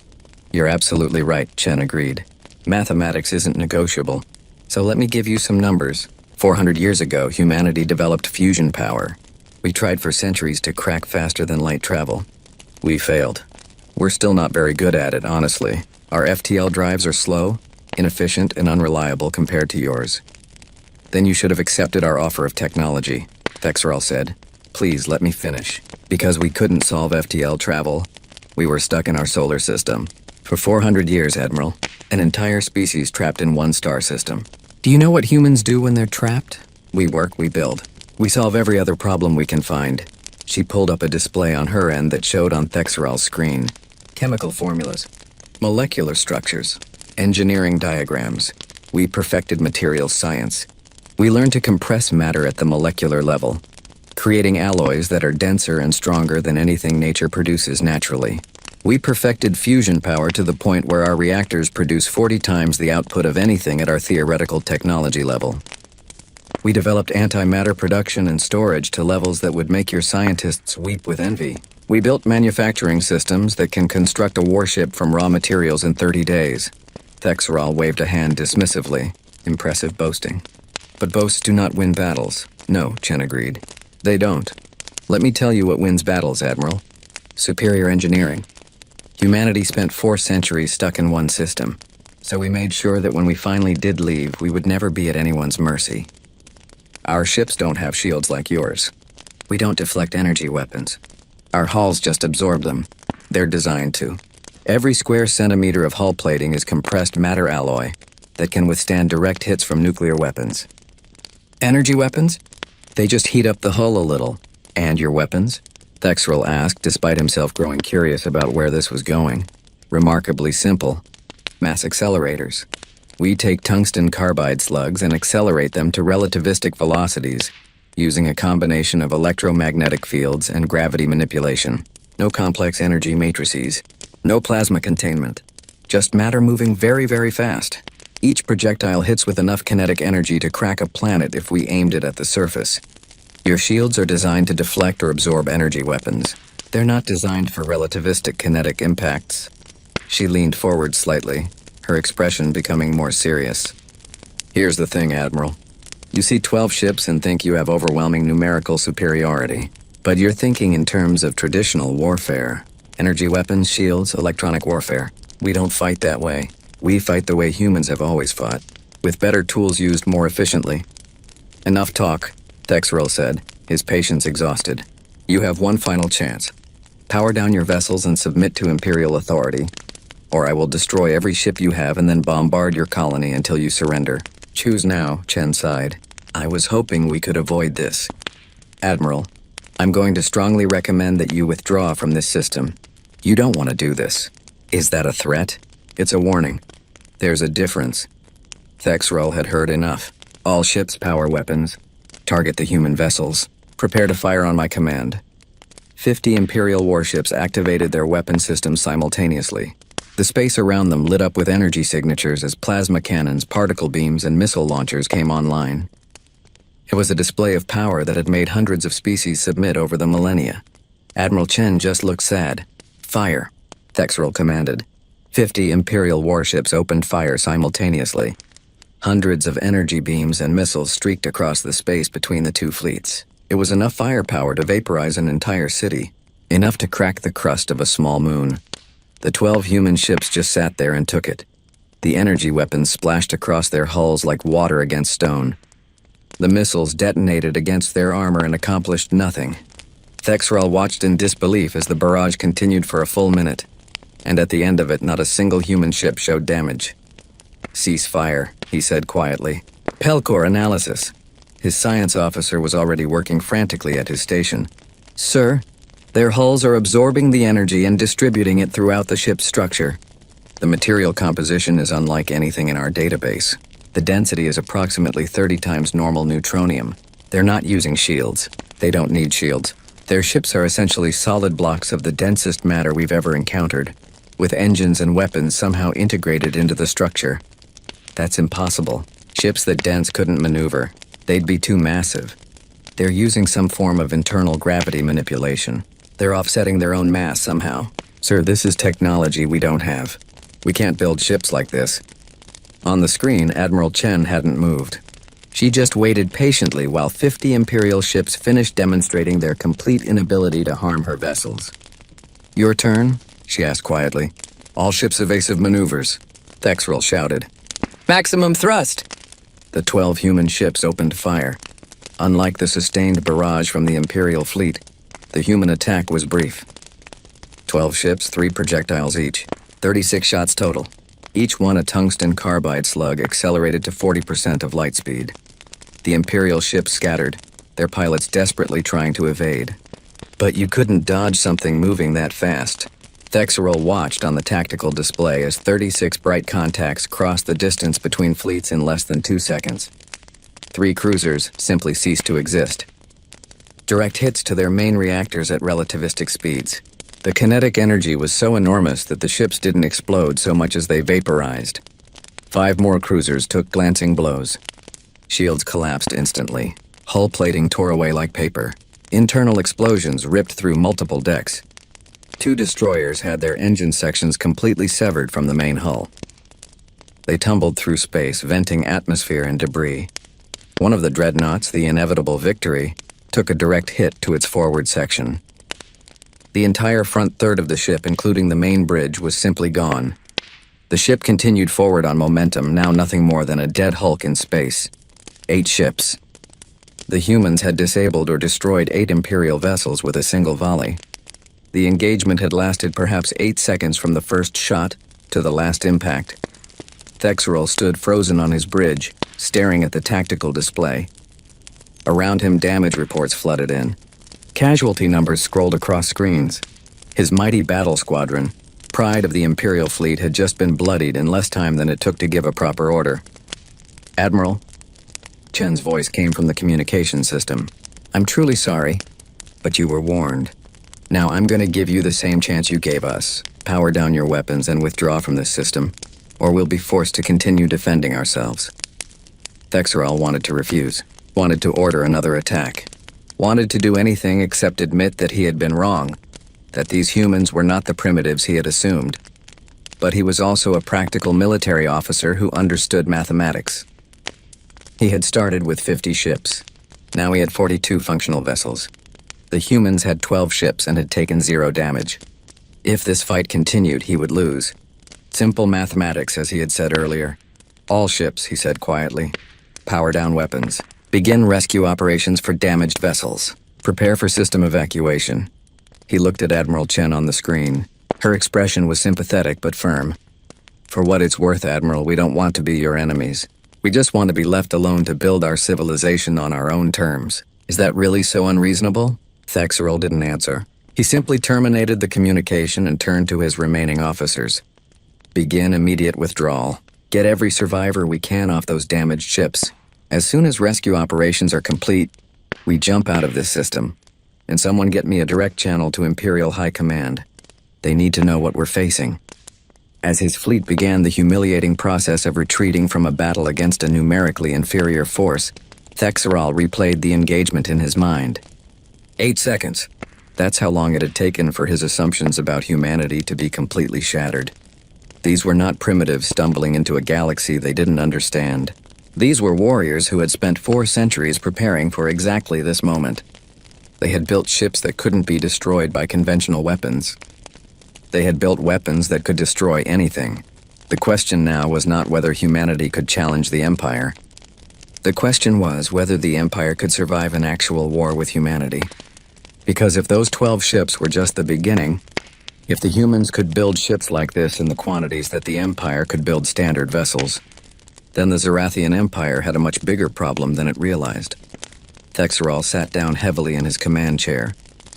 You're absolutely right, Chen agreed. Mathematics isn't negotiable. So let me give you some numbers. 400 years ago, humanity developed fusion power. We tried for centuries to crack faster than light travel. We failed. We're still not very good at it, honestly. Our FTL drives are slow, inefficient, and unreliable compared to yours. Then you should have accepted our offer of technology, Thexrel said. Please let me finish. Because we couldn't solve FTL travel, we were stuck in our solar system. For 400 years, Admiral. An entire species trapped in one star system. Do you know what humans do when they're trapped? We work, we build. We solve every other problem we can find. She pulled up a display on her end that showed on Thexrel's screen. Chemical formulas, molecular structures, engineering diagrams. We perfected materials science. We learned to compress matter at the molecular level, creating alloys that are denser and stronger than anything nature produces naturally. We perfected fusion power to the point where our reactors produce 40 times the output of anything at our theoretical technology level. We developed antimatter production and storage to levels that would make your scientists weep with envy. We built manufacturing systems that can construct a warship from raw materials in 30 days. Thexrel waved a hand dismissively. Impressive boasting. But boasts do not win battles. No, Chen agreed. They don't. Let me tell you what wins battles, Admiral. Superior engineering. Humanity spent 4 centuries stuck in one system, so we made sure that when we finally did leave, we would never be at anyone's mercy. Our ships don't have shields like yours. We don't deflect energy weapons. Our hulls just absorb them. They're designed to. Every square centimeter of hull plating is compressed matter alloy that can withstand direct hits from nuclear weapons. Energy weapons? They just heat up the hull a little. And your weapons? Thexrel asked, despite himself growing curious about where this was going. Remarkably simple. Mass accelerators. We take tungsten carbide slugs and accelerate them to relativistic velocities, using a combination of electromagnetic fields and gravity manipulation. No complex energy matrices. No plasma containment. Just matter moving very, very fast. Each projectile hits with enough kinetic energy to crack a planet if we aimed it at the surface. Your shields are designed to deflect or absorb energy weapons. They're not designed for relativistic kinetic impacts. She leaned forward slightly, her expression becoming more serious. Here's the thing, Admiral. You see 12 ships and think you have overwhelming numerical superiority. But you're thinking in terms of traditional warfare. Energy weapons, shields, electronic warfare. We don't fight that way. We fight the way humans have always fought, with better tools used more efficiently. Enough talk, Thexrel said, his patience exhausted. You have one final chance. Power down your vessels and submit to Imperial authority, or I will destroy every ship you have and then bombard your colony until you surrender. Choose now, Chen sighed. I was hoping we could avoid this. Admiral, I'm going to strongly recommend that you withdraw from this system. You don't want to do this. Is that a threat? It's a warning. There's a difference. Thexrel had heard enough. All ships power weapons. Target the human vessels. Prepare to fire on my command. 50 Imperial warships activated their weapon systems simultaneously. The space around them lit up with energy signatures as plasma cannons, particle beams, and missile launchers came online. It was a display of power that had made hundreds of species submit over the millennia. Admiral Chen just looked sad. Fire, Thexrel commanded. 50 Imperial warships opened fire simultaneously. Hundreds of energy beams and missiles streaked across the space between the two fleets. It was enough firepower to vaporize an entire city, enough to crack the crust of a small moon. The 12 human ships just sat there and took it. The energy weapons splashed across their hulls like water against stone. The missiles detonated against their armor and accomplished nothing. Thexrel watched in disbelief as the barrage continued for a full minute, and at the end of it, not a single human ship showed damage. Cease fire, he said quietly. Pelcor analysis. His science officer was already working frantically at his station. Sir, Their hulls are absorbing the energy and distributing it throughout the ship's structure. The material composition is unlike anything in our database. The density is approximately 30 times normal neutronium. They're not using shields. They don't need shields. Their ships are essentially solid blocks of the densest matter we've ever encountered, with engines and weapons somehow integrated into the structure. That's impossible. Ships that dense couldn't maneuver. They'd be too massive. They're using some form of internal gravity manipulation. They're offsetting their own mass somehow. Sir, this is technology we don't have. We can't build ships like this. On the screen, Admiral Chen hadn't moved. She just waited patiently while 50 Imperial ships finished demonstrating their complete inability to harm her vessels. Your turn? She asked quietly. All ships evasive maneuvers. Thexrel shouted. Maximum thrust! The 12 human ships opened fire. Unlike the sustained barrage from the Imperial fleet, the human attack was brief. 12 ships, 3 projectiles each. 36 shots total. Each one a tungsten carbide slug accelerated to 40% of light speed. The Imperial ships scattered, their pilots desperately trying to evade. But you couldn't dodge something moving that fast. Thexrel watched on the tactical display as 36 bright contacts crossed the distance between fleets in less than 2 seconds. 3 cruisers simply ceased to exist. Direct hits to their main reactors at relativistic speeds. The kinetic energy was so enormous that the ships didn't explode so much as they vaporized. 5 more cruisers took glancing blows. Shields collapsed instantly. Hull plating tore away like paper. Internal explosions ripped through multiple decks. 2 destroyers had their engine sections completely severed from the main hull. They tumbled through space, venting atmosphere and debris. One of the dreadnoughts, the inevitable Victory, took a direct hit to its forward section. The entire front third of the ship, including the main bridge, was simply gone. The ship continued forward on momentum, now nothing more than a dead hulk in space. 8 ships. The humans had disabled or destroyed 8 Imperial vessels with a single volley. The engagement had lasted perhaps 8 seconds from the first shot to the last impact. Thexrel stood frozen on his bridge, staring at the tactical display. Around him, damage reports flooded in. Casualty numbers scrolled across screens. His mighty battle squadron, pride of the Imperial fleet, had just been bloodied in less time than it took to give a proper order. Admiral? Chen's voice came from the communication system. I'm truly sorry, but you were warned. Now I'm going to give you the same chance you gave us. Power down your weapons and withdraw from this system, or we'll be forced to continue defending ourselves. Thexrel wanted to refuse, wanted to order another attack, wanted to do anything except admit that he had been wrong, that these humans were not the primitives he had assumed. But he was also a practical military officer who understood mathematics. He had started with 50 ships. Now he had 42 functional vessels. The humans had 12 ships and had taken 0 damage. If this fight continued, he would lose. Simple mathematics, as he had said earlier. All ships, he said quietly. Power down weapons. Begin rescue operations for damaged vessels. Prepare for system evacuation. He looked at Admiral Chen on the screen. Her expression was sympathetic but firm. For what it's worth, Admiral, we don't want to be your enemies. We just want to be left alone to build our civilization on our own terms. Is that really so unreasonable? Thexrel didn't answer. He simply terminated the communication and turned to his remaining officers. Begin immediate withdrawal. Get every survivor we can off those damaged ships. As soon as rescue operations are complete, we jump out of this system. And someone get me a direct channel to Imperial High Command. They need to know what we're facing. As his fleet began the humiliating process of retreating from a battle against a numerically inferior force, Thexrel replayed the engagement in his mind. 8 seconds. That's how long it had taken for his assumptions about humanity to be completely shattered. These were not primitives stumbling into a galaxy they didn't understand. These were warriors who had spent 4 centuries preparing for exactly this moment. They had built ships that couldn't be destroyed by conventional weapons. They had built weapons that could destroy anything. The question now was not whether humanity could challenge the Empire. The question was whether the Empire could survive an actual war with humanity. Because if those 12 ships were just the beginning, if the humans could build ships like this in the quantities that the Empire could build standard vessels, then the Zarathian Empire had a much bigger problem than it realized. Thexrel sat down heavily in his command chair,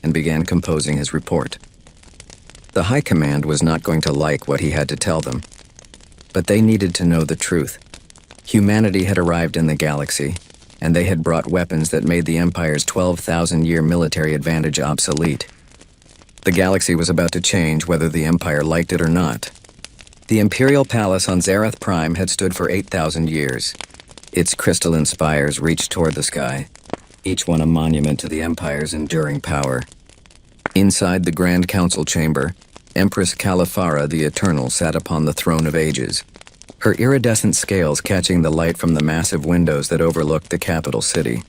and began composing his report. The High Command was not going to like what he had to tell them, but they needed to know the truth. Humanity had arrived in the galaxy, and they had brought weapons that made the Empire's 12,000-year military advantage obsolete. The galaxy was about to change whether the Empire liked it or not. The Imperial Palace on Zarath Prime had stood for 8,000 years. Its crystalline spires reached toward the sky, each one a monument to the Empire's enduring power. Inside the Grand Council chamber, Empress Califara the Eternal sat upon the throne of ages, her iridescent scales catching the light from the massive windows that overlooked the capital city.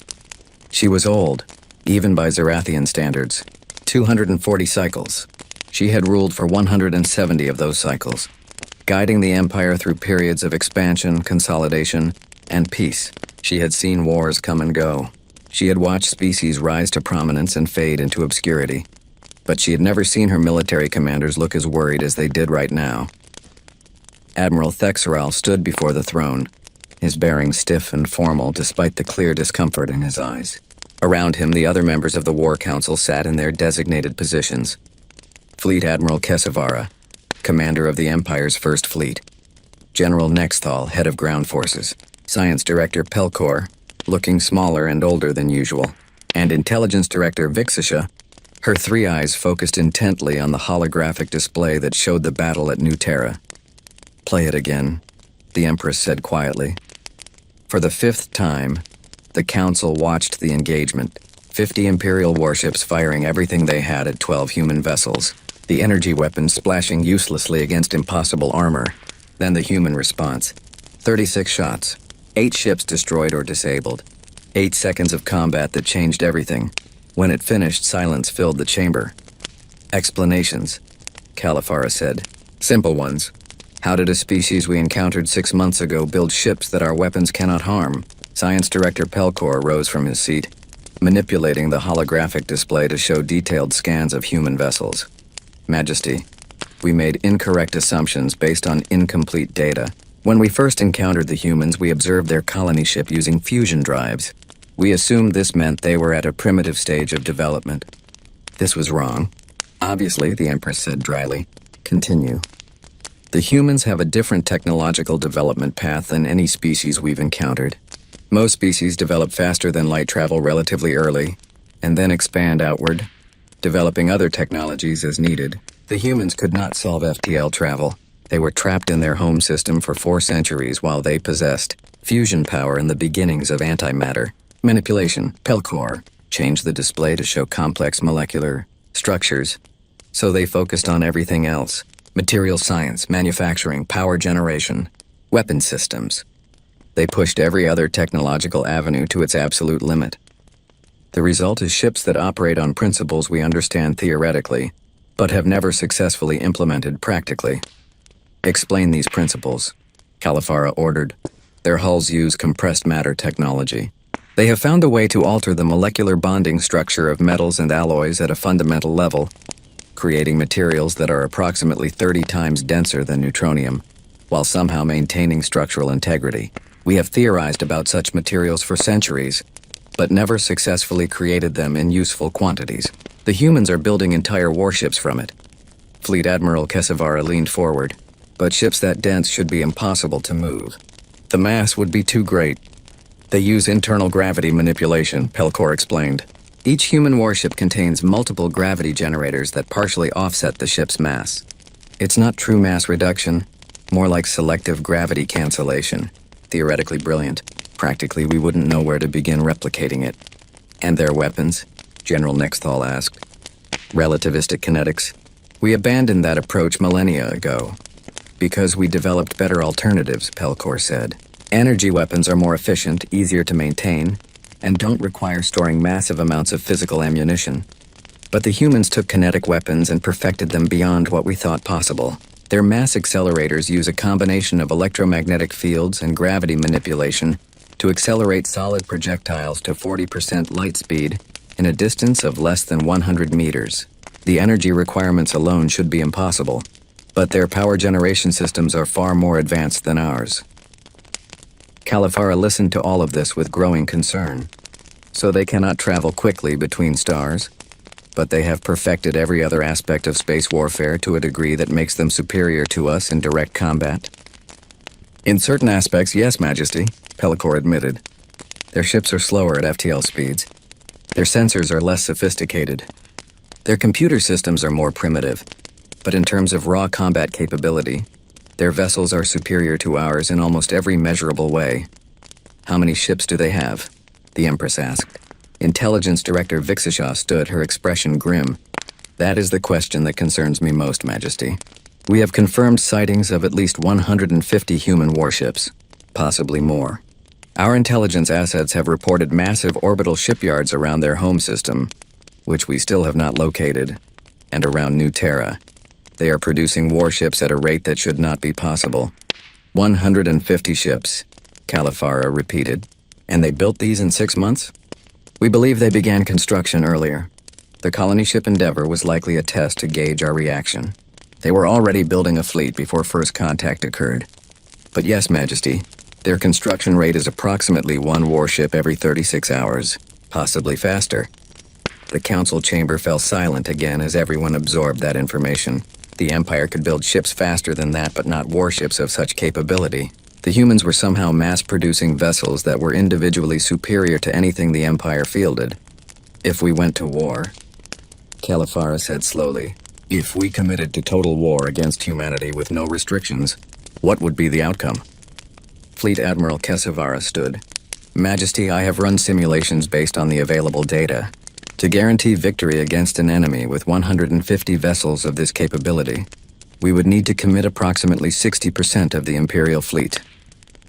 She was old, even by Zarathian standards, 240 cycles. She had ruled for 170 of those cycles, guiding the Empire through periods of expansion, consolidation, and peace. She had seen wars come and go. She had watched species rise to prominence and fade into obscurity. But she had never seen her military commanders look as worried as they did right now. Admiral Thexeral stood before the throne, his bearing stiff and formal despite the clear discomfort in his eyes. Around him, the other members of the War Council sat in their designated positions. Fleet Admiral Kesavara, commander of the Empire's First Fleet. General Nexthal, head of ground forces. Science Director Pelkor, looking smaller and older than usual. And Intelligence Director Vixisha, her three eyes focused intently on the holographic display that showed the battle at New Terra. "Play it again," the Empress said quietly. For the 5th time, the Council watched the engagement, 50 Imperial warships firing everything they had at 12 human vessels, the energy weapons splashing uselessly against impossible armor. Then the human response. 36 shots, 8 ships destroyed or disabled, 8 seconds of combat that changed everything. When it finished, silence filled the chamber. "Explanations," Califara said. "Simple ones. How did a species we encountered 6 months ago build ships that our weapons cannot harm?" Science Director Pelkor rose from his seat, manipulating the holographic display to show detailed scans of human vessels. "Majesty, we made incorrect assumptions based on incomplete data. When we first encountered the humans, we observed their colony ship using fusion drives. We assumed this meant they were at a primitive stage of development. This was wrong. Obviously," the Empress said dryly. "Continue." "The humans have a different technological development path than any species we've encountered. Most species develop faster than light travel relatively early, and then expand outward, developing other technologies as needed. The humans could not solve FTL travel. They were trapped in their home system for 4 centuries while they possessed fusion power and the beginnings of antimatter. Manipulation, Pelkor, changed the display to show complex molecular structures, so they focused on everything else. Material science, manufacturing, power generation, weapon systems. They pushed every other technological avenue to its absolute limit. The result is ships that operate on principles we understand theoretically, but have never successfully implemented practically. "Explain these principles," Califara ordered. "Their hulls use compressed matter technology. They have found a way to alter the molecular bonding structure of metals and alloys at a fundamental level, creating materials that are approximately 30 times denser than neutronium, while somehow maintaining structural integrity. We have theorized about such materials for centuries, but never successfully created them in useful quantities. The humans are building entire warships from it." Fleet Admiral Kesavara leaned forward. "But ships that dense should be impossible to move. The mass would be too great." "They use internal gravity manipulation," Pelkor explained. "Each human warship contains multiple gravity generators that partially offset the ship's mass. It's not true mass reduction, more like selective gravity cancellation. Theoretically brilliant. Practically, we wouldn't know where to begin replicating it." "And their weapons?" General Nexthal asked. "Relativistic kinetics. We abandoned that approach millennia ago, because we developed better alternatives," Pelkor said. "Energy weapons are more efficient, easier to maintain, and don't require storing massive amounts of physical ammunition. But the humans took kinetic weapons and perfected them beyond what we thought possible. Their mass accelerators use a combination of electromagnetic fields and gravity manipulation to accelerate solid projectiles to 40% light speed in a distance of less than 100 meters. The energy requirements alone should be impossible, but their power generation systems are far more advanced than ours." Califara listened to all of this with growing concern. "So they cannot travel quickly between stars?" but they have perfected every other aspect of space warfare to a degree that makes them superior to us in direct combat? In certain aspects, yes, Majesty, Pellicor admitted. Their ships are slower at FTL speeds. Their sensors are less sophisticated. Their computer systems are more primitive. But in terms of raw combat capability, their vessels are superior to ours in almost every measurable way. How many ships do they have? The Empress asked. Intelligence Director Vixishaw stood, her expression grim. That is the question that concerns me most, Majesty. We have confirmed sightings of at least 150 human warships, possibly more. Our intelligence assets have reported massive orbital shipyards around their home system, which we still have not located, and around New Terra. They are producing warships at a rate that should not be possible. 150 ships, Califara repeated. And they built these in 6 months? We believe they began construction earlier. The colony ship Endeavor was likely a test to gauge our reaction. They were already building a fleet before first contact occurred. But yes, Majesty, their construction rate is approximately 1 warship every 36 hours, possibly faster. The council chamber fell silent again as everyone absorbed that information. The Empire could build ships faster than that, but not warships of such capability. The humans were somehow mass-producing vessels that were individually superior to anything the Empire fielded. If we went to war, Califara said slowly, if we committed to total war against humanity with no restrictions, what would be the outcome? Fleet Admiral Kesavara stood. Majesty, I have run simulations based on the available data. To guarantee victory against an enemy with 150 vessels of this capability, we would need to commit approximately 60% of the Imperial fleet.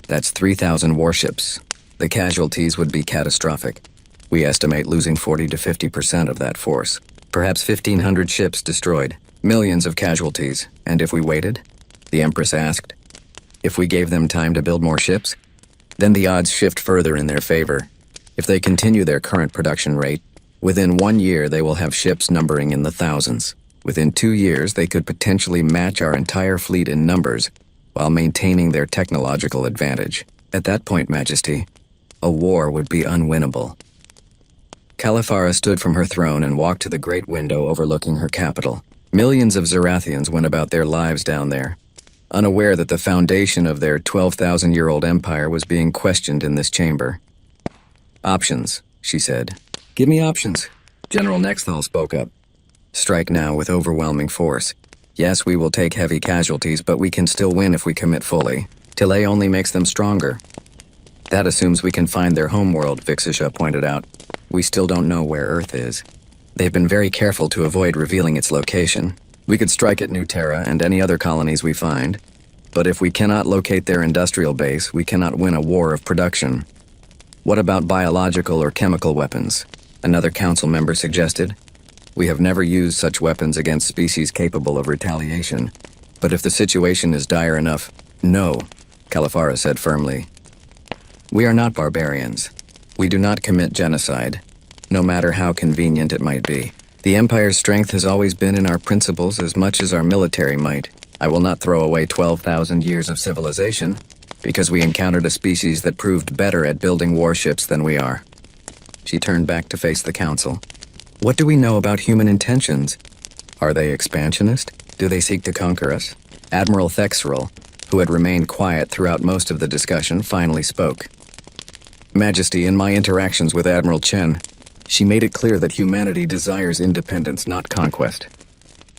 That's 3,000 warships. The casualties would be catastrophic. We estimate losing 40 to 50% of that force. Perhaps 1,500 ships destroyed, millions of casualties. And if we waited? The Empress asked. If we gave them time to build more ships? Then the odds shift further in their favor. If they continue their current production rate, within 1 year they will have ships numbering in the thousands. Within 2 years, they could potentially match our entire fleet in numbers while maintaining their technological advantage. At that point, Majesty, a war would be unwinnable. Califara stood from her throne and walked to the great window overlooking her capital. Millions of Zerathians went about their lives down there, unaware that the foundation of their 12,000-year-old empire was being questioned in this chamber. Options, she said. Give me options. General Nexthal spoke up. Strike now with overwhelming force. Yes, we will take heavy casualties, but we can still win if we commit fully. Delay only makes them stronger. That assumes we can find their homeworld, Vixisha pointed out. We still don't know where Earth is. They've been very careful to avoid revealing its location. We could strike at New Terra and any other colonies we find. But if we cannot locate their industrial base, we cannot win a war of production. What about biological or chemical weapons? Another council member suggested. We have never used such weapons against species capable of retaliation. But if the situation is dire enough, no, Califara said firmly. We are not barbarians. We do not commit genocide, no matter how convenient it might be. The Empire's strength has always been in our principles as much as our military might. I will not throw away 12,000 years of civilization, because we encountered a species that proved better at building warships than we are. She turned back to face the council. What do we know about human intentions? Are they expansionist? Do they seek to conquer us? Admiral Thexerl, who had remained quiet throughout most of the discussion, finally spoke. Majesty, in my interactions with Admiral Chen, she made it clear that humanity desires independence, not conquest.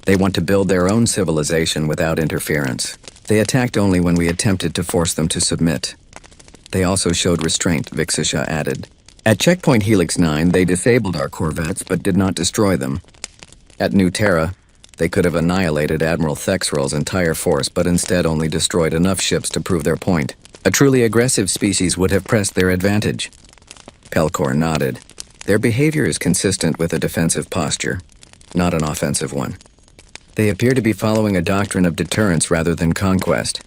They want to build their own civilization without interference. They attacked only when we attempted to force them to submit. They also showed restraint, Vixisha added. At Checkpoint Helix 9, they disabled our corvettes but did not destroy them. At New Terra, they could have annihilated Admiral Thexerl's entire force but instead only destroyed enough ships to prove their point. A truly aggressive species would have pressed their advantage. Pellicor nodded. Their behavior is consistent with a defensive posture, not an offensive one. They appear to be following a doctrine of deterrence rather than conquest.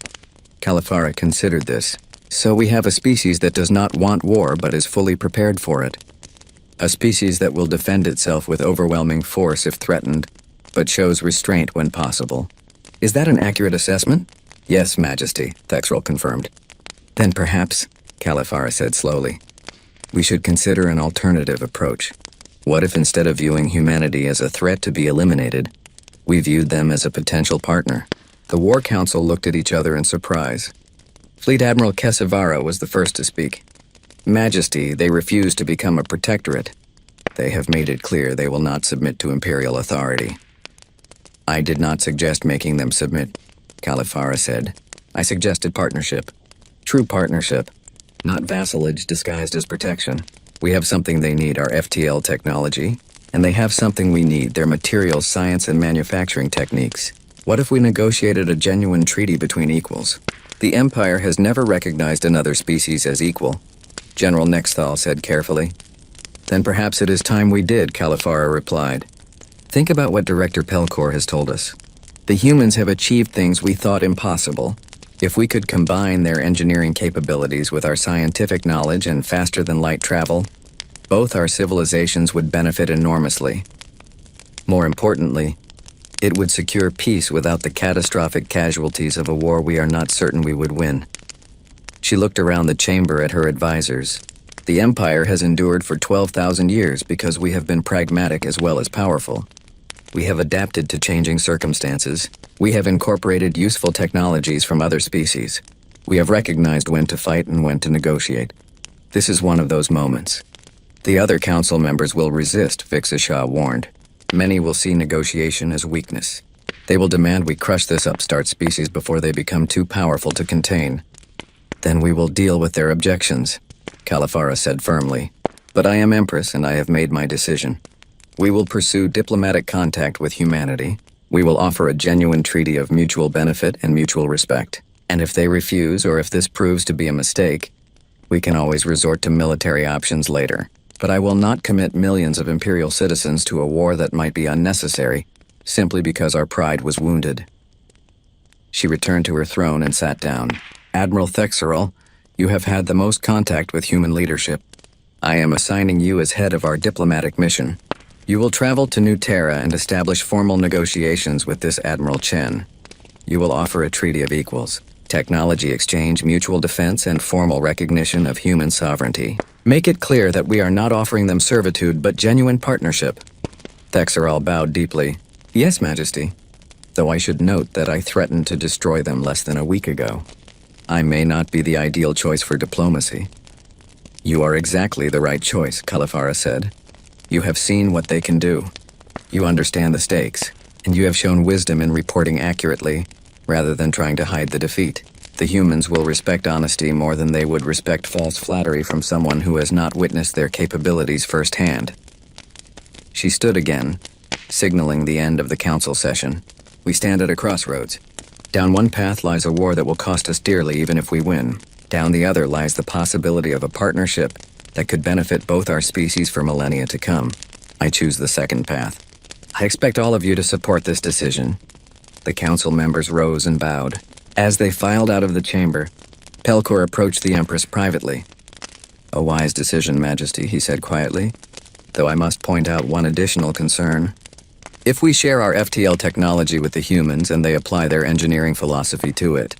Califara considered this. So we have a species that does not want war but is fully prepared for it. A species that will defend itself with overwhelming force if threatened, but shows restraint when possible. Is that an accurate assessment? Yes, Majesty, Thexerl confirmed. Then perhaps, Califara said slowly, we should consider an alternative approach. What if instead of viewing humanity as a threat to be eliminated, we viewed them as a potential partner? The War Council looked at each other in surprise. Fleet Admiral Kesavara was the first to speak. Majesty, they refuse to become a protectorate. They have made it clear they will not submit to Imperial authority. I did not suggest making them submit, Kalifara said. I suggested partnership. True partnership. Not vassalage disguised as protection. We have something they need, our FTL technology, and they have something we need, their materials, science, and manufacturing techniques. What if we negotiated a genuine treaty between equals? The Empire has never recognized another species as equal, General Nexthal said carefully. Then perhaps it is time we did, Kalifara replied. Think about what Director Pelcor has told us. The humans have achieved things we thought impossible. If we could combine their engineering capabilities with our scientific knowledge and faster-than-light travel, both our civilizations would benefit enormously. More importantly, it would secure peace without the catastrophic casualties of a war we are not certain we would win. She looked around the chamber at her advisors. The Empire has endured for 12,000 years because we have been pragmatic as well as powerful. We have adapted to changing circumstances. We have incorporated useful technologies from other species. We have recognized when to fight and when to negotiate. This is one of those moments. The other council members will resist, Vixishaw warned. Many will see negotiation as weakness. They will demand we crush this upstart species before they become too powerful to contain. Then we will deal with their objections, Kalifara said firmly. But I am Empress and I have made my decision. We will pursue diplomatic contact with humanity. We will offer a genuine treaty of mutual benefit and mutual respect. And if they refuse or if this proves to be a mistake, we can always resort to military options later. But I will not commit millions of Imperial citizens to a war that might be unnecessary, simply because our pride was wounded. She returned to her throne and sat down. Admiral Thexerol, you have had the most contact with human leadership. I am assigning you as head of our diplomatic mission. You will travel to New Terra and establish formal negotiations with this Admiral Chen. You will offer a treaty of equals, technology exchange, mutual defense, and formal recognition of human sovereignty. Make it clear that we are not offering them servitude but genuine partnership. Thexerol bowed deeply. Yes, Majesty. Though I should note that I threatened to destroy them less than a week ago. I may not be the ideal choice for diplomacy. You are exactly the right choice, Kalifara said. You have seen what they can do. You understand the stakes, and you have shown wisdom in reporting accurately, rather than trying to hide the defeat. The humans will respect honesty more than they would respect false flattery from someone who has not witnessed their capabilities firsthand. She stood again, signaling the end of the council session. We stand at a crossroads. Down one path lies a war that will cost us dearly even if we win. Down the other lies the possibility of a partnership that could benefit both our species for millennia to come. I choose the second path. I expect all of you to support this decision. The council members rose and bowed. As they filed out of the chamber, Pelcor approached the Empress privately. A wise decision, Majesty, he said quietly, though I must point out one additional concern. If we share our FTL technology with the humans and they apply their engineering philosophy to it,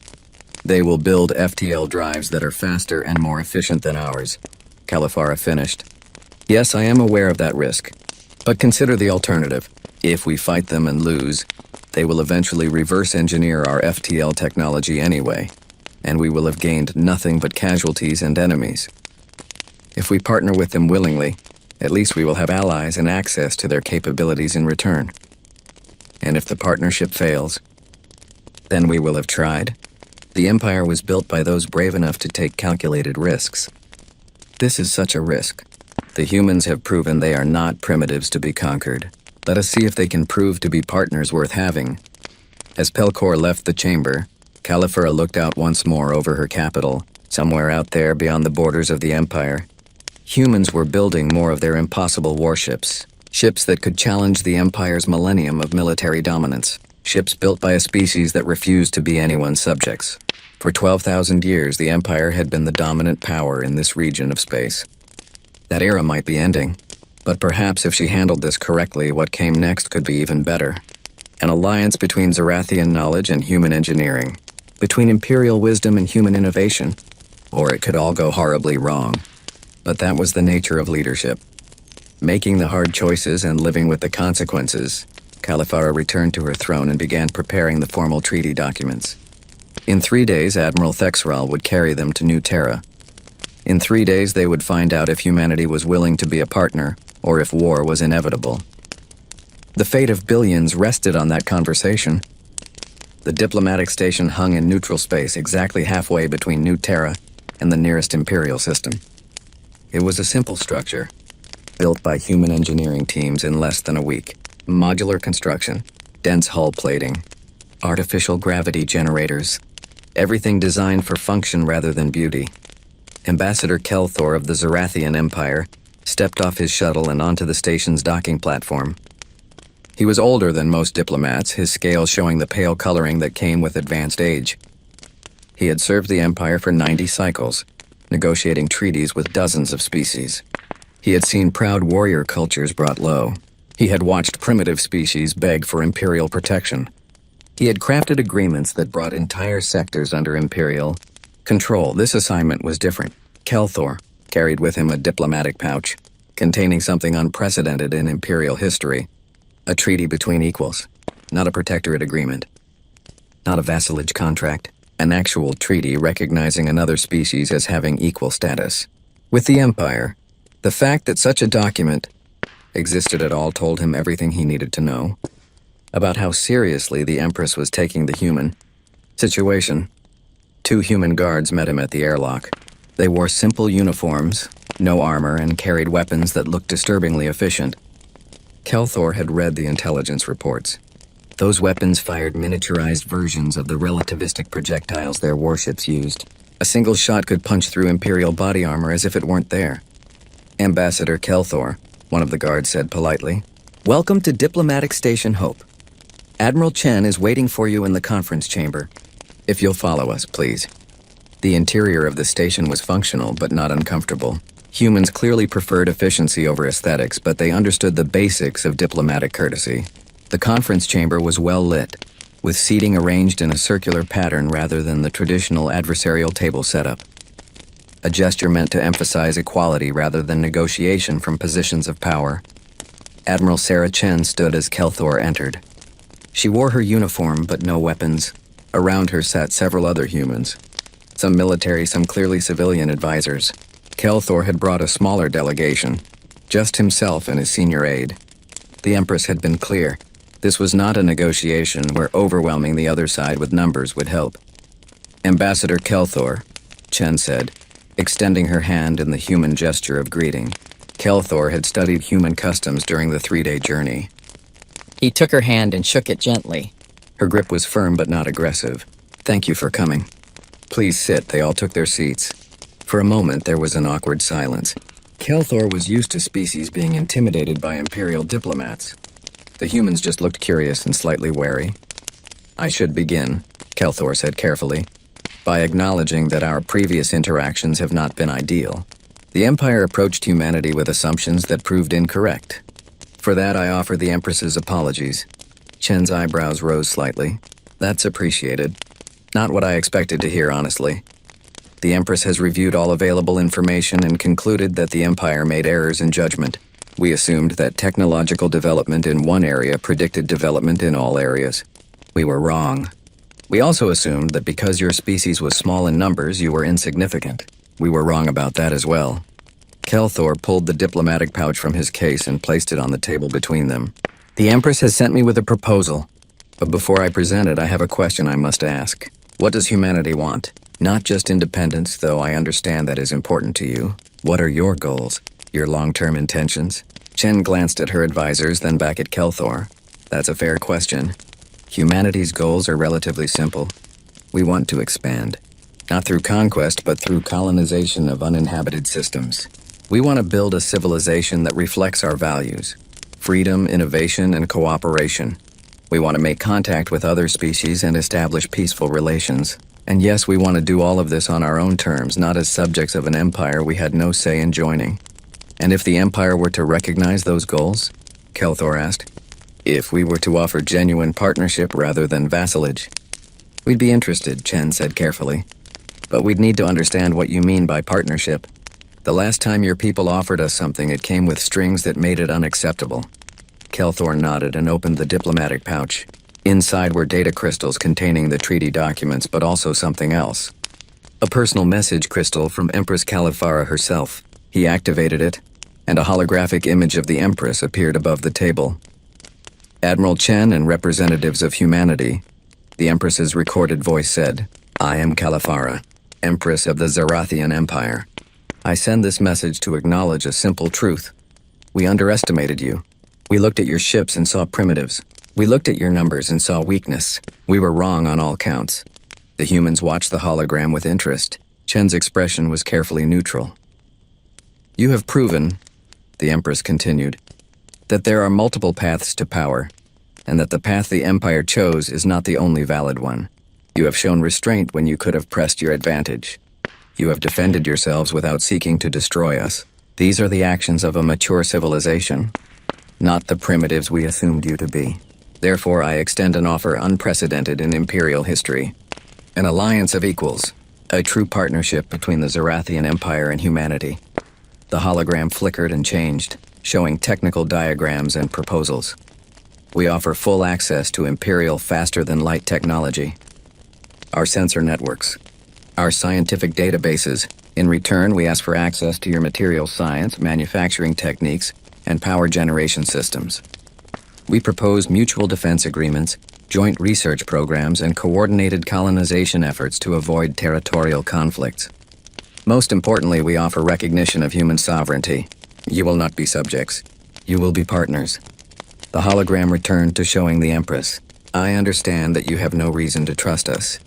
they will build FTL drives that are faster and more efficient than ours. Kalifara finished. Yes, I am aware of that risk. But consider the alternative. If we fight them and lose, they will eventually reverse engineer our FTL technology anyway, and we will have gained nothing but casualties and enemies. If we partner with them willingly, at least we will have allies and access to their capabilities in return. And if the partnership fails, then we will have tried. The Empire was built by those brave enough to take calculated risks. This is such a risk. The humans have proven they are not primitives to be conquered. Let us see if they can prove to be partners worth having. As Pelcor left the chamber, Kalifara looked out once more over her capital, somewhere out there beyond the borders of the Empire. Humans were building more of their impossible warships, ships that could challenge the Empire's millennium of military dominance, ships built by a species that refused to be anyone's subjects. For 12,000 years, the Empire had been the dominant power in this region of space. That era might be ending, but perhaps if she handled this correctly, what came next could be even better. An alliance between Zarathian knowledge and human engineering, between Imperial wisdom and human innovation. Or it could all go horribly wrong. But that was the nature of leadership. Making the hard choices and living with the consequences, Califara returned to her throne and began preparing the formal treaty documents. In 3 days, Admiral Thexral would carry them to New Terra. In 3 days, they would find out if humanity was willing to be a partner, or if war was inevitable. The fate of billions rested on that conversation. The diplomatic station hung in neutral space exactly halfway between New Terra and the nearest Imperial system. It was a simple structure, built by human engineering teams in less than a week. Modular construction, dense hull plating, artificial gravity generators, everything designed for function rather than beauty. Ambassador Kelthor of the Zarathian Empire stepped off his shuttle and onto the station's docking platform. He was older than most diplomats, his scales showing the pale coloring that came with advanced age. He had served the Empire for 90 cycles, negotiating treaties with dozens of species. He had seen proud warrior cultures brought low. He had watched primitive species beg for Imperial protection. He had crafted agreements that brought entire sectors under Imperial control. This assignment was different. Kelthor carried with him a diplomatic pouch, containing something unprecedented in Imperial history. A treaty between equals, not a protectorate agreement. Not a vassalage contract, an actual treaty recognizing another species as having equal status. With the Empire, the fact that such a document existed at all told him everything he needed to know about how seriously the Empress was taking the human situation. 2 human guards met him at the airlock. They wore simple uniforms, no armor, and carried weapons that looked disturbingly efficient. Kelthor had read the intelligence reports. Those weapons fired miniaturized versions of the relativistic projectiles their warships used. A single shot could punch through Imperial body armor as if it weren't there. Ambassador Kelthor, one of the guards said politely, "Welcome to Diplomatic Station Hope. Admiral Chen is waiting for you in the conference chamber. If you'll follow us, please." The interior of the station was functional but not uncomfortable. Humans clearly preferred efficiency over aesthetics, but they understood the basics of diplomatic courtesy. The conference chamber was well lit, with seating arranged in a circular pattern rather than the traditional adversarial table setup. A gesture meant to emphasize equality rather than negotiation from positions of power. Admiral Sarah Chen stood as Kelthor entered. She wore her uniform but no weapons. Around her sat several other humans, some military, some clearly civilian advisors. Kelthor had brought a smaller delegation, just himself and his senior aide. The Empress had been clear. This was not a negotiation where overwhelming the other side with numbers would help. "Ambassador Kelthor," Chen said, extending her hand in the human gesture of greeting. Kelthor had studied human customs during the 3-day journey. He took her hand and shook it gently. Her grip was firm but not aggressive. "Thank you for coming. Please sit." They all took their seats. For a moment, there was an awkward silence. Kelthor was used to species being intimidated by Imperial diplomats. The humans just looked curious and slightly wary. "I should begin," Kelthor said carefully, "by acknowledging that our previous interactions have not been ideal. The Empire approached humanity with assumptions that proved incorrect. For that, I offer the Empress's apologies." Chen's eyebrows rose slightly. "That's appreciated. Not what I expected to hear, honestly. The Empress has reviewed all available information and concluded that the Empire made errors in judgment. We assumed that technological development in one area predicted development in all areas. We were wrong. We also assumed that because your species was small in numbers, you were insignificant. We were wrong about that as well." Kelthor pulled the diplomatic pouch from his case and placed it on the table between them. "The Empress has sent me with a proposal. But before I present it, I have a question I must ask. What does humanity want? Not just independence, though I understand that is important to you. What are your goals? Your long-term intentions?" Chen glanced at her advisors, then back at Kelthor. "That's a fair question. Humanity's goals are relatively simple. We want to expand. Not through conquest, but through colonization of uninhabited systems. We want to build a civilization that reflects our values: freedom, innovation, and cooperation. We want to make contact with other species and establish peaceful relations. And yes, we want to do all of this on our own terms, not as subjects of an empire we had no say in joining." "And if the Empire were to recognize those goals?" Kelthor asked. "If we were to offer genuine partnership rather than vassalage." "We'd be interested," Chen said carefully. "But we'd need to understand what you mean by partnership." The last time your people offered us something, it came with strings that made it unacceptable. Kelthor nodded and opened the diplomatic pouch. Inside were data crystals containing the treaty documents, but also something else. A personal message crystal from Empress Califara herself. He activated it, and a holographic image of the Empress appeared above the table. Admiral Chen and representatives of humanity, the Empress's recorded voice said, "I am Califara, Empress of the Zarathian Empire. I send this message to acknowledge a simple truth. We underestimated you. We looked at your ships and saw primitives. We looked at your numbers and saw weakness. We were wrong on all counts." The humans watched the hologram with interest. Chen's expression was carefully neutral. "You have proven," the Empress continued, "that there are multiple paths to power, and that the path the Empire chose is not the only valid one. You have shown restraint when you could have pressed your advantage. You have defended yourselves without seeking to destroy us. These are the actions of a mature civilization, not the primitives we assumed you to be. Therefore, I extend an offer unprecedented in Imperial history. An alliance of equals, a true partnership between the Zarathian Empire and humanity." The hologram flickered and changed, showing technical diagrams and proposals. "We offer full access to Imperial faster-than-light technology, our sensor networks, our scientific databases. In return, we ask for access to your material science, manufacturing techniques, and power generation systems. We propose mutual defense agreements, joint research programs, and coordinated colonization efforts to avoid territorial conflicts. Most importantly, we offer recognition of human sovereignty. You will not be subjects. You will be partners." The hologram returned to showing the Empress, "I understand that you have no reason to trust us.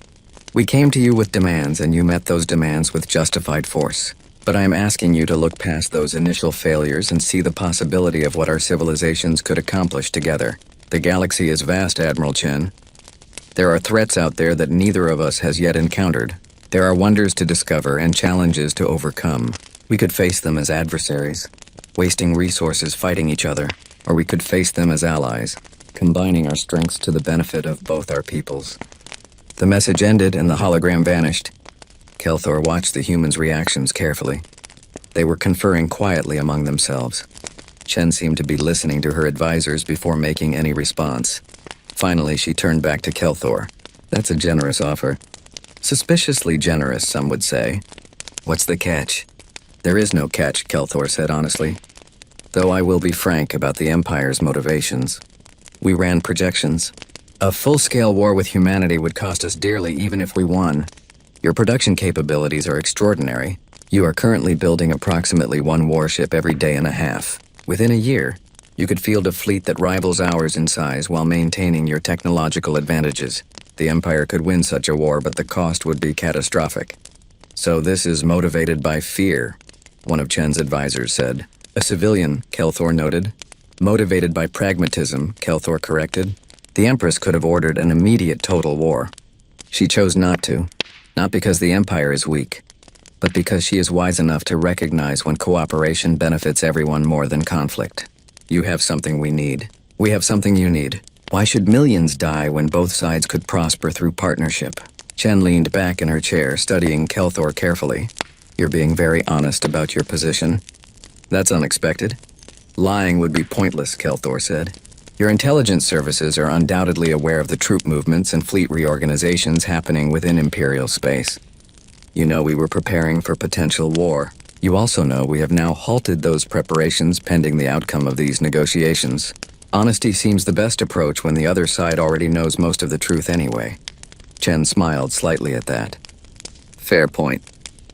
We came to you with demands, and you met those demands with justified force. But I am asking you to look past those initial failures and see the possibility of what our civilizations could accomplish together. The galaxy is vast, Admiral Chen. There are threats out there that neither of us has yet encountered. There are wonders to discover and challenges to overcome. We could face them as adversaries, wasting resources fighting each other, or we could face them as allies, combining our strengths to the benefit of both our peoples." The message ended and the hologram vanished. Kelthor watched the humans' reactions carefully. They were conferring quietly among themselves. Chen seemed to be listening to her advisors before making any response. Finally, she turned back to Kelthor. "That's a generous offer. Suspiciously generous, some would say. What's the catch?" "There is no catch," Kelthor said honestly. "Though I will be frank about the Empire's motivations. We ran projections. A full-scale war with humanity would cost us dearly even if we won. Your production capabilities are extraordinary. You are currently building approximately 1 warship every day and a half. Within a year, you could field a fleet that rivals ours in size while maintaining your technological advantages. The Empire could win such a war, but the cost would be catastrophic." "So this is motivated by fear," one of Chen's advisors said. "A civilian," Kelthor noted. "Motivated by pragmatism," Kelthor corrected. "The Empress could have ordered an immediate total war. She chose not to, not because the Empire is weak, but because she is wise enough to recognize when cooperation benefits everyone more than conflict. You have something we need. We have something you need. Why should millions die when both sides could prosper through partnership?" Chen leaned back in her chair, studying Kelthor carefully. "You're being very honest about your position." "That's unexpected. Lying would be pointless," Kelthor said. "Your intelligence services are undoubtedly aware of the troop movements and fleet reorganizations happening within Imperial space. You know we were preparing for potential war. You also know we have now halted those preparations pending the outcome of these negotiations. Honesty seems the best approach when the other side already knows most of the truth anyway." Chen smiled slightly at that. "Fair point.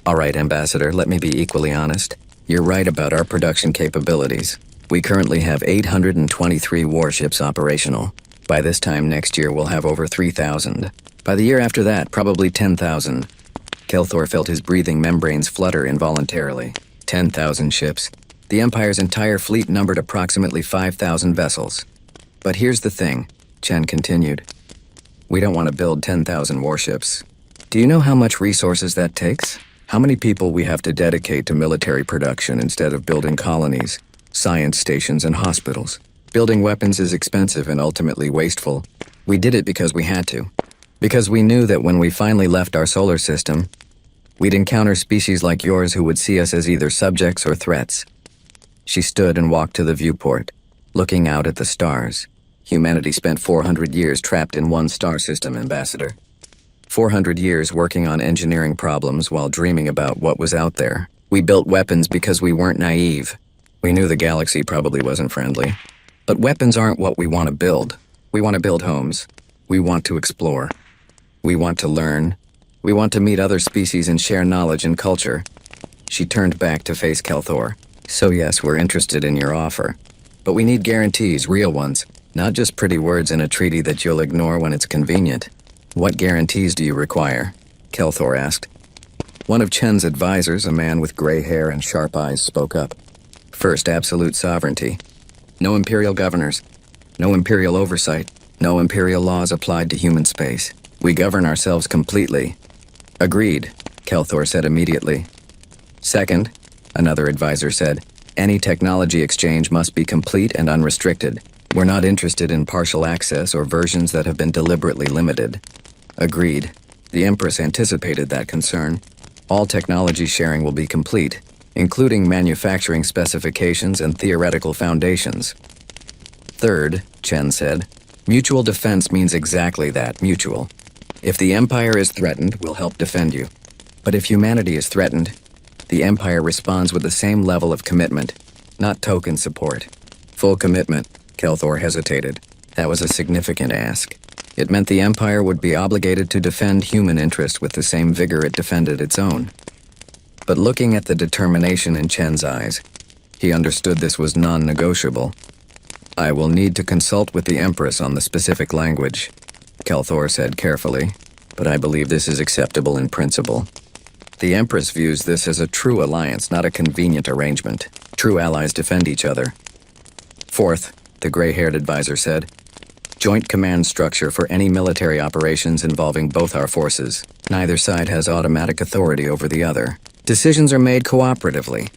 All right, Ambassador, let me be equally honest. You're right about our production capabilities. We currently have 823 warships operational. By this time next year, we'll have over 3,000. By the year after that, probably 10,000. Kelthor felt his breathing membranes flutter involuntarily. 10,000 ships. The Empire's entire fleet numbered approximately 5,000 vessels. But here's the thing, Chen continued. We don't want to build 10,000 warships. Do you know how much resources that takes? How many people we have to dedicate to military production instead of building colonies, science stations, and hospitals? Building weapons is expensive and ultimately wasteful. We did it because we had to. Because we knew that when we finally left our solar system, We'd encounter species like yours who would see us as either subjects or threats. She stood and walked to the viewport, looking out at the stars. Humanity spent 400 years trapped in one star system, Ambassador. 400 years working on engineering problems while dreaming about what was out there. We built weapons because we weren't naive. We knew the galaxy probably wasn't friendly. But weapons aren't what we want to build. We want to build homes. We want to explore. We want to learn. We want to meet other species and share knowledge and culture. She turned back to face Kelthor. So yes, we're interested in your offer. But we need guarantees, real ones. Not just pretty words in a treaty that you'll ignore when it's convenient. What guarantees do you require? Kelthor asked. One of Chen's advisors, a man with gray hair and sharp eyes, spoke up. First, absolute sovereignty. No imperial governors. No imperial oversight. No imperial laws applied to human space. We govern ourselves completely. Agreed, Kelthor said immediately. Second, another advisor said, any technology exchange must be complete and unrestricted. We're not interested in partial access or versions that have been deliberately limited. Agreed. The Empress anticipated that concern. All technology sharing will be complete, including manufacturing specifications and theoretical foundations. Third, Chen said, mutual defense means exactly that, mutual. If the Empire is threatened, we'll help defend you. But if humanity is threatened, the Empire responds with the same level of commitment, not token support. Full commitment, Kelthor hesitated. That was a significant ask. It meant the Empire would be obligated to defend human interest with the same vigor it defended its own. But looking at the determination in Chen's eyes, he understood this was non-negotiable. I will need to consult with the Empress on the specific language, Kelthor said carefully, but I believe this is acceptable in principle. The Empress views this as a true alliance, not a convenient arrangement. True allies defend each other. Fourth, the gray-haired advisor said, joint command structure for any military operations involving both our forces. Neither side has automatic authority over the other. Decisions are made cooperatively.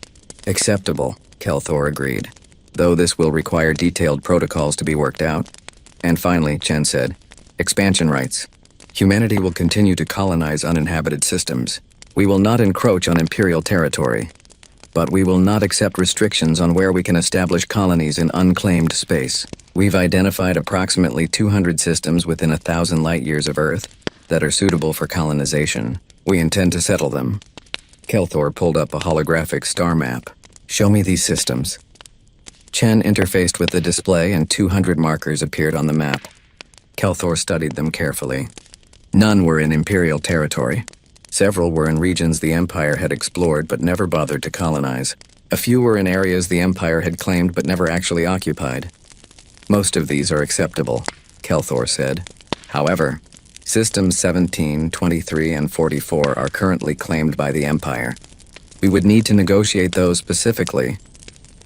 Acceptable, Kelthor agreed, though this will require detailed protocols to be worked out. And finally, Chen said, expansion rights. Humanity will continue to colonize uninhabited systems. We will not encroach on Imperial territory, but we will not accept restrictions on where we can establish colonies in unclaimed space. We've identified approximately 200 systems within 1,000 light-years of Earth that are suitable for colonization. We intend to settle them. Kelthor pulled up a holographic star map. Show me these systems. Chen interfaced with the display and 200 markers appeared on the map. Kelthor studied them carefully. None were in Imperial territory. Several were in regions the Empire had explored but never bothered to colonize. A few were in areas the Empire had claimed but never actually occupied. Most of these are acceptable, Kelthor said. However, Systems 17, 23, and 44 are currently claimed by the Empire. We would need to negotiate those specifically.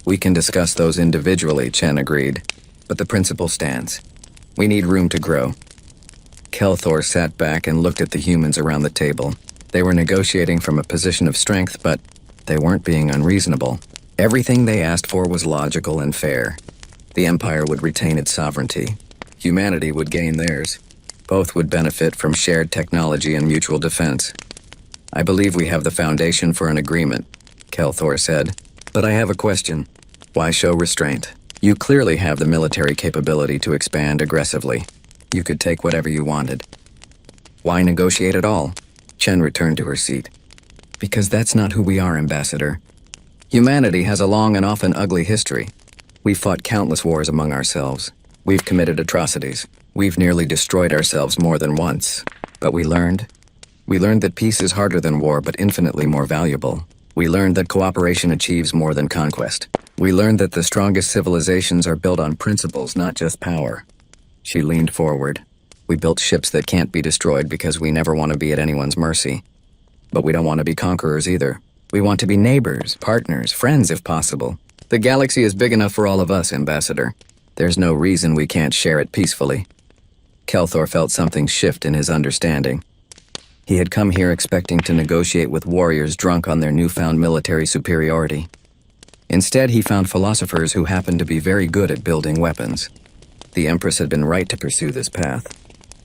We can discuss those individually, Chen agreed, but the principle stands. We need room to grow. Kelthor sat back and looked at the humans around the table. They were negotiating from a position of strength, but they weren't being unreasonable. Everything they asked for was logical and fair. The Empire would retain its sovereignty. Humanity would gain theirs. Both would benefit from shared technology and mutual defense. I believe we have the foundation for an agreement, Kelthor said. But I have a question. Why show restraint? You clearly have the military capability to expand aggressively. You could take whatever you wanted. Why negotiate at all? Chen returned to her seat. Because that's not who we are, Ambassador. Humanity has a long and often ugly history. We've fought countless wars among ourselves. We've committed atrocities. We've nearly destroyed ourselves more than once. But we learned. We learned that peace is harder than war, but infinitely more valuable. We learned that cooperation achieves more than conquest. We learned that the strongest civilizations are built on principles, not just power. She leaned forward. We built ships that can't be destroyed because we never want to be at anyone's mercy. But we don't want to be conquerors either. We want to be neighbors, partners, friends if possible. The galaxy is big enough for all of us, Ambassador. There's no reason we can't share it peacefully. Kelthor felt something shift in his understanding. He had come here expecting to negotiate with warriors drunk on their newfound military superiority. Instead, he found philosophers who happened to be very good at building weapons. The Empress had been right to pursue this path.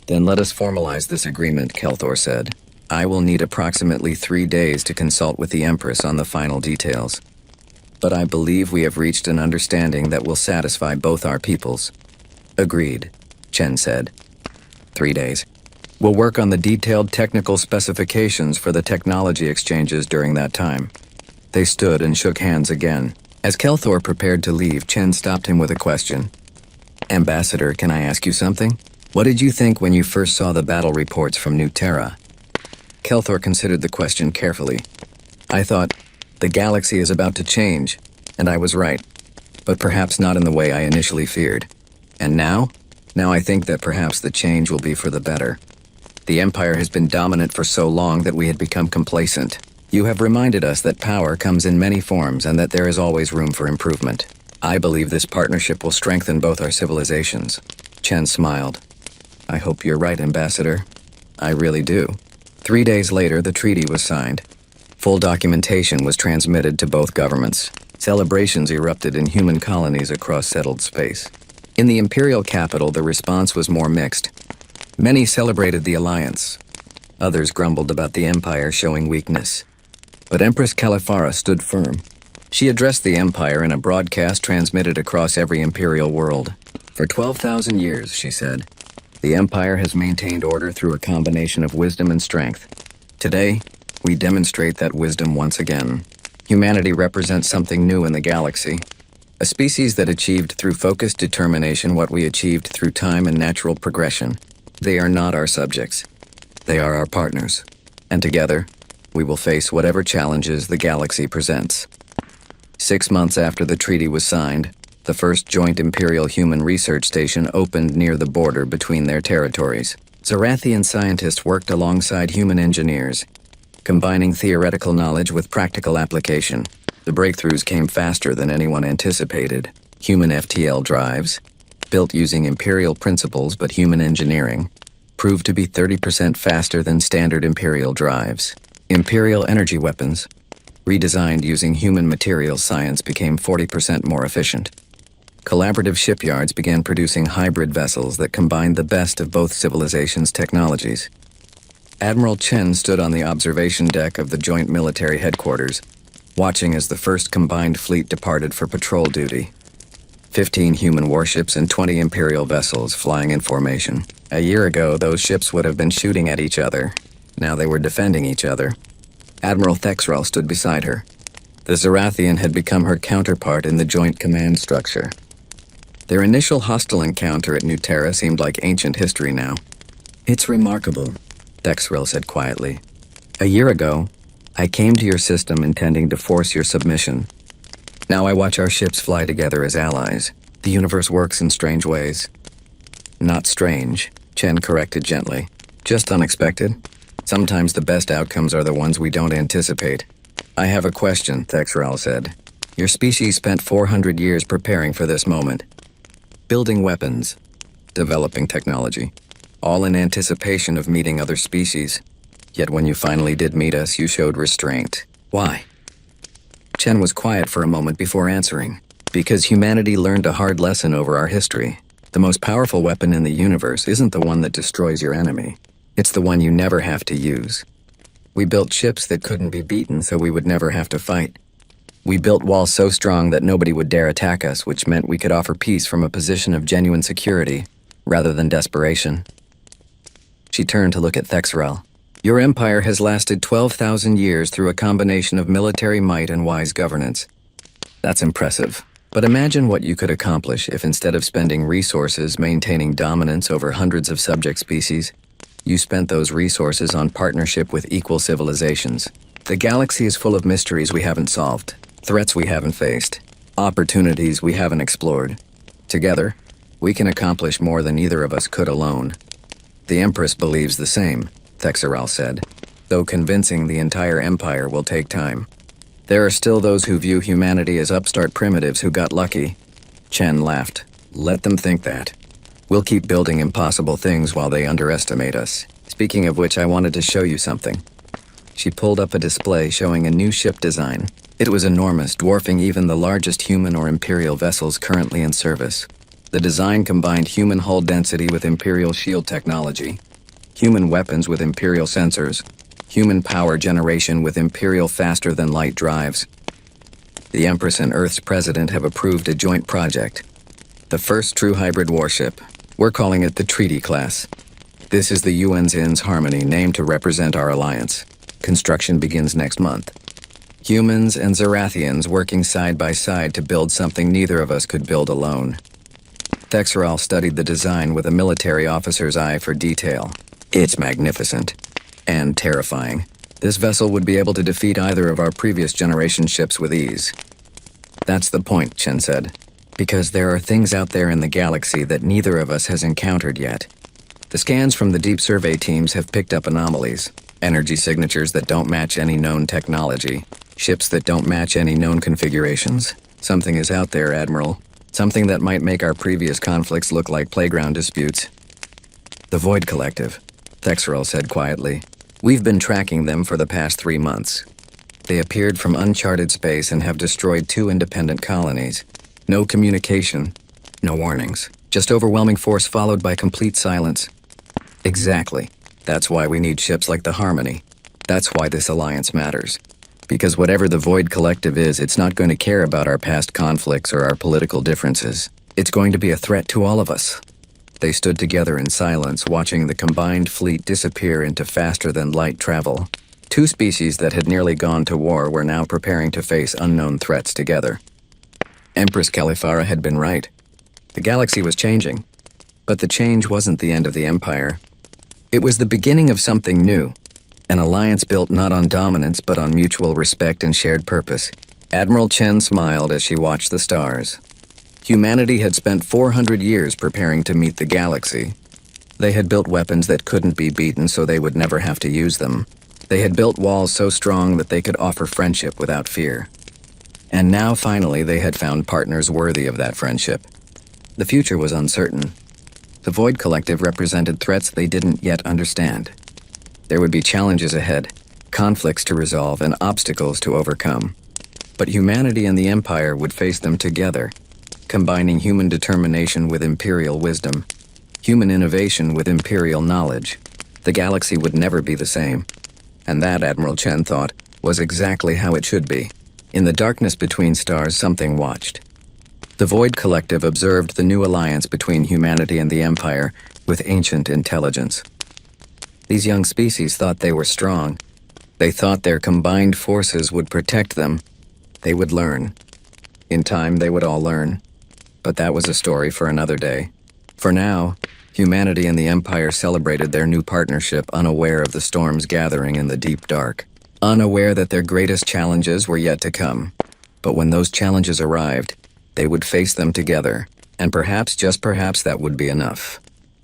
Then let us formalize this agreement, Kelthor said. I will need approximately 3 days to consult with the Empress on the final details. But I believe we have reached an understanding that will satisfy both our peoples. Agreed, Chen said. 3 days. We'll work on the detailed technical specifications for the technology exchanges during that time. They stood and shook hands again. As Kelthor prepared to leave, Chen stopped him with a question. Ambassador, can I ask you something? What did you think when you first saw the battle reports from New Terra? Kelthor considered the question carefully. I thought, the galaxy is about to change, and I was right. But perhaps not in the way I initially feared. And now? Now I think that perhaps the change will be for the better. The Empire has been dominant for so long that we had become complacent. You have reminded us that power comes in many forms and that there is always room for improvement. I believe this partnership will strengthen both our civilizations. Chen smiled. I hope you're right, Ambassador. I really do. 3 days later, the treaty was signed. Full documentation was transmitted to both governments. Celebrations erupted in human colonies across settled space. In the Imperial capital, the response was more mixed. Many celebrated the alliance. Others grumbled about the Empire showing weakness. But Empress Califara stood firm. She addressed the Empire in a broadcast transmitted across every Imperial world. For 12,000 years, she said, the Empire has maintained order through a combination of wisdom and strength. Today, we demonstrate that wisdom once again. Humanity represents something new in the galaxy. A species that achieved through focused determination what we achieved through time and natural progression. They are not our subjects. They are our partners. And together, we will face whatever challenges the galaxy presents. 6 months after the treaty was signed, the first joint Imperial Human Research Station opened near the border between their territories. Zarathian scientists worked alongside human engineers, combining theoretical knowledge with practical application. The breakthroughs came faster than anyone anticipated. Human FTL drives, built using Imperial principles but human engineering, proved to be 30% faster than standard Imperial drives. Imperial energy weapons, redesigned using human materials science, became 40% more efficient. Collaborative shipyards began producing hybrid vessels that combined the best of both civilizations' technologies. Admiral Chen stood on the observation deck of the joint military headquarters, watching as the first combined fleet departed for patrol duty. 15 human warships and 20 Imperial vessels flying in formation. A year ago, those ships would have been shooting at each other. Now they were defending each other. Admiral Thexrel stood beside her. The Zarathian had become her counterpart in the joint command structure. Their initial hostile encounter at New Terra seemed like ancient history now. It's remarkable, Thexrel said quietly. A year ago, I came to your system intending to force your submission. Now I watch our ships fly together as allies. The universe works in strange ways. Not strange, Chen corrected gently. Just unexpected. Sometimes the best outcomes are the ones we don't anticipate. I have a question, Thexrel said. Your species spent 400 years preparing for this moment. Building weapons, developing technology, all in anticipation of meeting other species. Yet when you finally did meet us, you showed restraint. Why? Chen was quiet for a moment before answering. Because humanity learned a hard lesson over our history. The most powerful weapon in the universe isn't the one that destroys your enemy. It's the one you never have to use. We built ships that couldn't be beaten so we would never have to fight. We built walls so strong that nobody would dare attack us, which meant we could offer peace from a position of genuine security, rather than desperation. She turned to look at Thexrel. Your empire has lasted 12,000 years through a combination of military might and wise governance. That's impressive. But imagine what you could accomplish if instead of spending resources maintaining dominance over hundreds of subject species, you spent those resources on partnership with equal civilizations. The galaxy is full of mysteries we haven't solved, threats we haven't faced, opportunities we haven't explored. Together, we can accomplish more than either of us could alone. The Empress believes the same, Thexrel said, though convincing the entire empire will take time. There are still those who view humanity as upstart primitives who got lucky. Chen laughed. Let them think that. We'll keep building impossible things while they underestimate us. Speaking of which, I wanted to show you something. She pulled up a display showing a new ship design. It was enormous, dwarfing even the largest human or Imperial vessels currently in service. The design combined human hull density with Imperial shield technology, human weapons with Imperial sensors, human power generation with Imperial faster-than-light drives. The Empress and Earth's president have approved a joint project. The first true hybrid warship. We're calling it the Treaty Class. This is the UN's INS Harmony, named to represent our alliance. Construction begins next month. Humans and Zarathians working side by side to build something neither of us could build alone. Thexeral studied the design with a military officer's eye for detail. It's magnificent. And terrifying. This vessel would be able to defeat either of our previous generation ships with ease. That's the point, Chen said. Because there are things out there in the galaxy that neither of us has encountered yet. The scans from the deep survey teams have picked up anomalies. Energy signatures that don't match any known technology. Ships that don't match any known configurations. Something is out there, Admiral. Something that might make our previous conflicts look like playground disputes. The Void Collective, Thexeral said quietly. We've been tracking them for the past 3 months. They appeared from uncharted space and have destroyed 2 independent colonies. No communication, no warnings. Just overwhelming force followed by complete silence. Exactly. That's why we need ships like the Harmony. That's why this alliance matters. Because whatever the Void Collective is, it's not going to care about our past conflicts or our political differences. It's going to be a threat to all of us. They stood together in silence, watching the combined fleet disappear into faster-than-light travel. 2 species that had nearly gone to war were now preparing to face unknown threats together. Empress Califara had been right. The galaxy was changing. But the change wasn't the end of the Empire. It was the beginning of something new. An alliance built not on dominance, but on mutual respect and shared purpose. Admiral Chen smiled as she watched the stars. Humanity had spent 400 years preparing to meet the galaxy. They had built weapons that couldn't be beaten so they would never have to use them. They had built walls so strong that they could offer friendship without fear. And now, finally, they had found partners worthy of that friendship. The future was uncertain. The Void Collective represented threats they didn't yet understand. There would be challenges ahead, conflicts to resolve, and obstacles to overcome. But humanity and the Empire would face them together, combining human determination with Imperial wisdom, human innovation with Imperial knowledge. The galaxy would never be the same. And that, Admiral Chen thought, was exactly how it should be. In the darkness between stars, something watched. The Void Collective observed the new alliance between humanity and the Empire with ancient intelligence. These young species thought they were strong. They thought their combined forces would protect them. They would learn. In time, they would all learn. But that was a story for another day. For now, humanity and the Empire celebrated their new partnership, unaware of the storms gathering in the deep dark. Unaware that their greatest challenges were yet to come. But when those challenges arrived, they would face them together, and perhaps, just perhaps, that would be enough.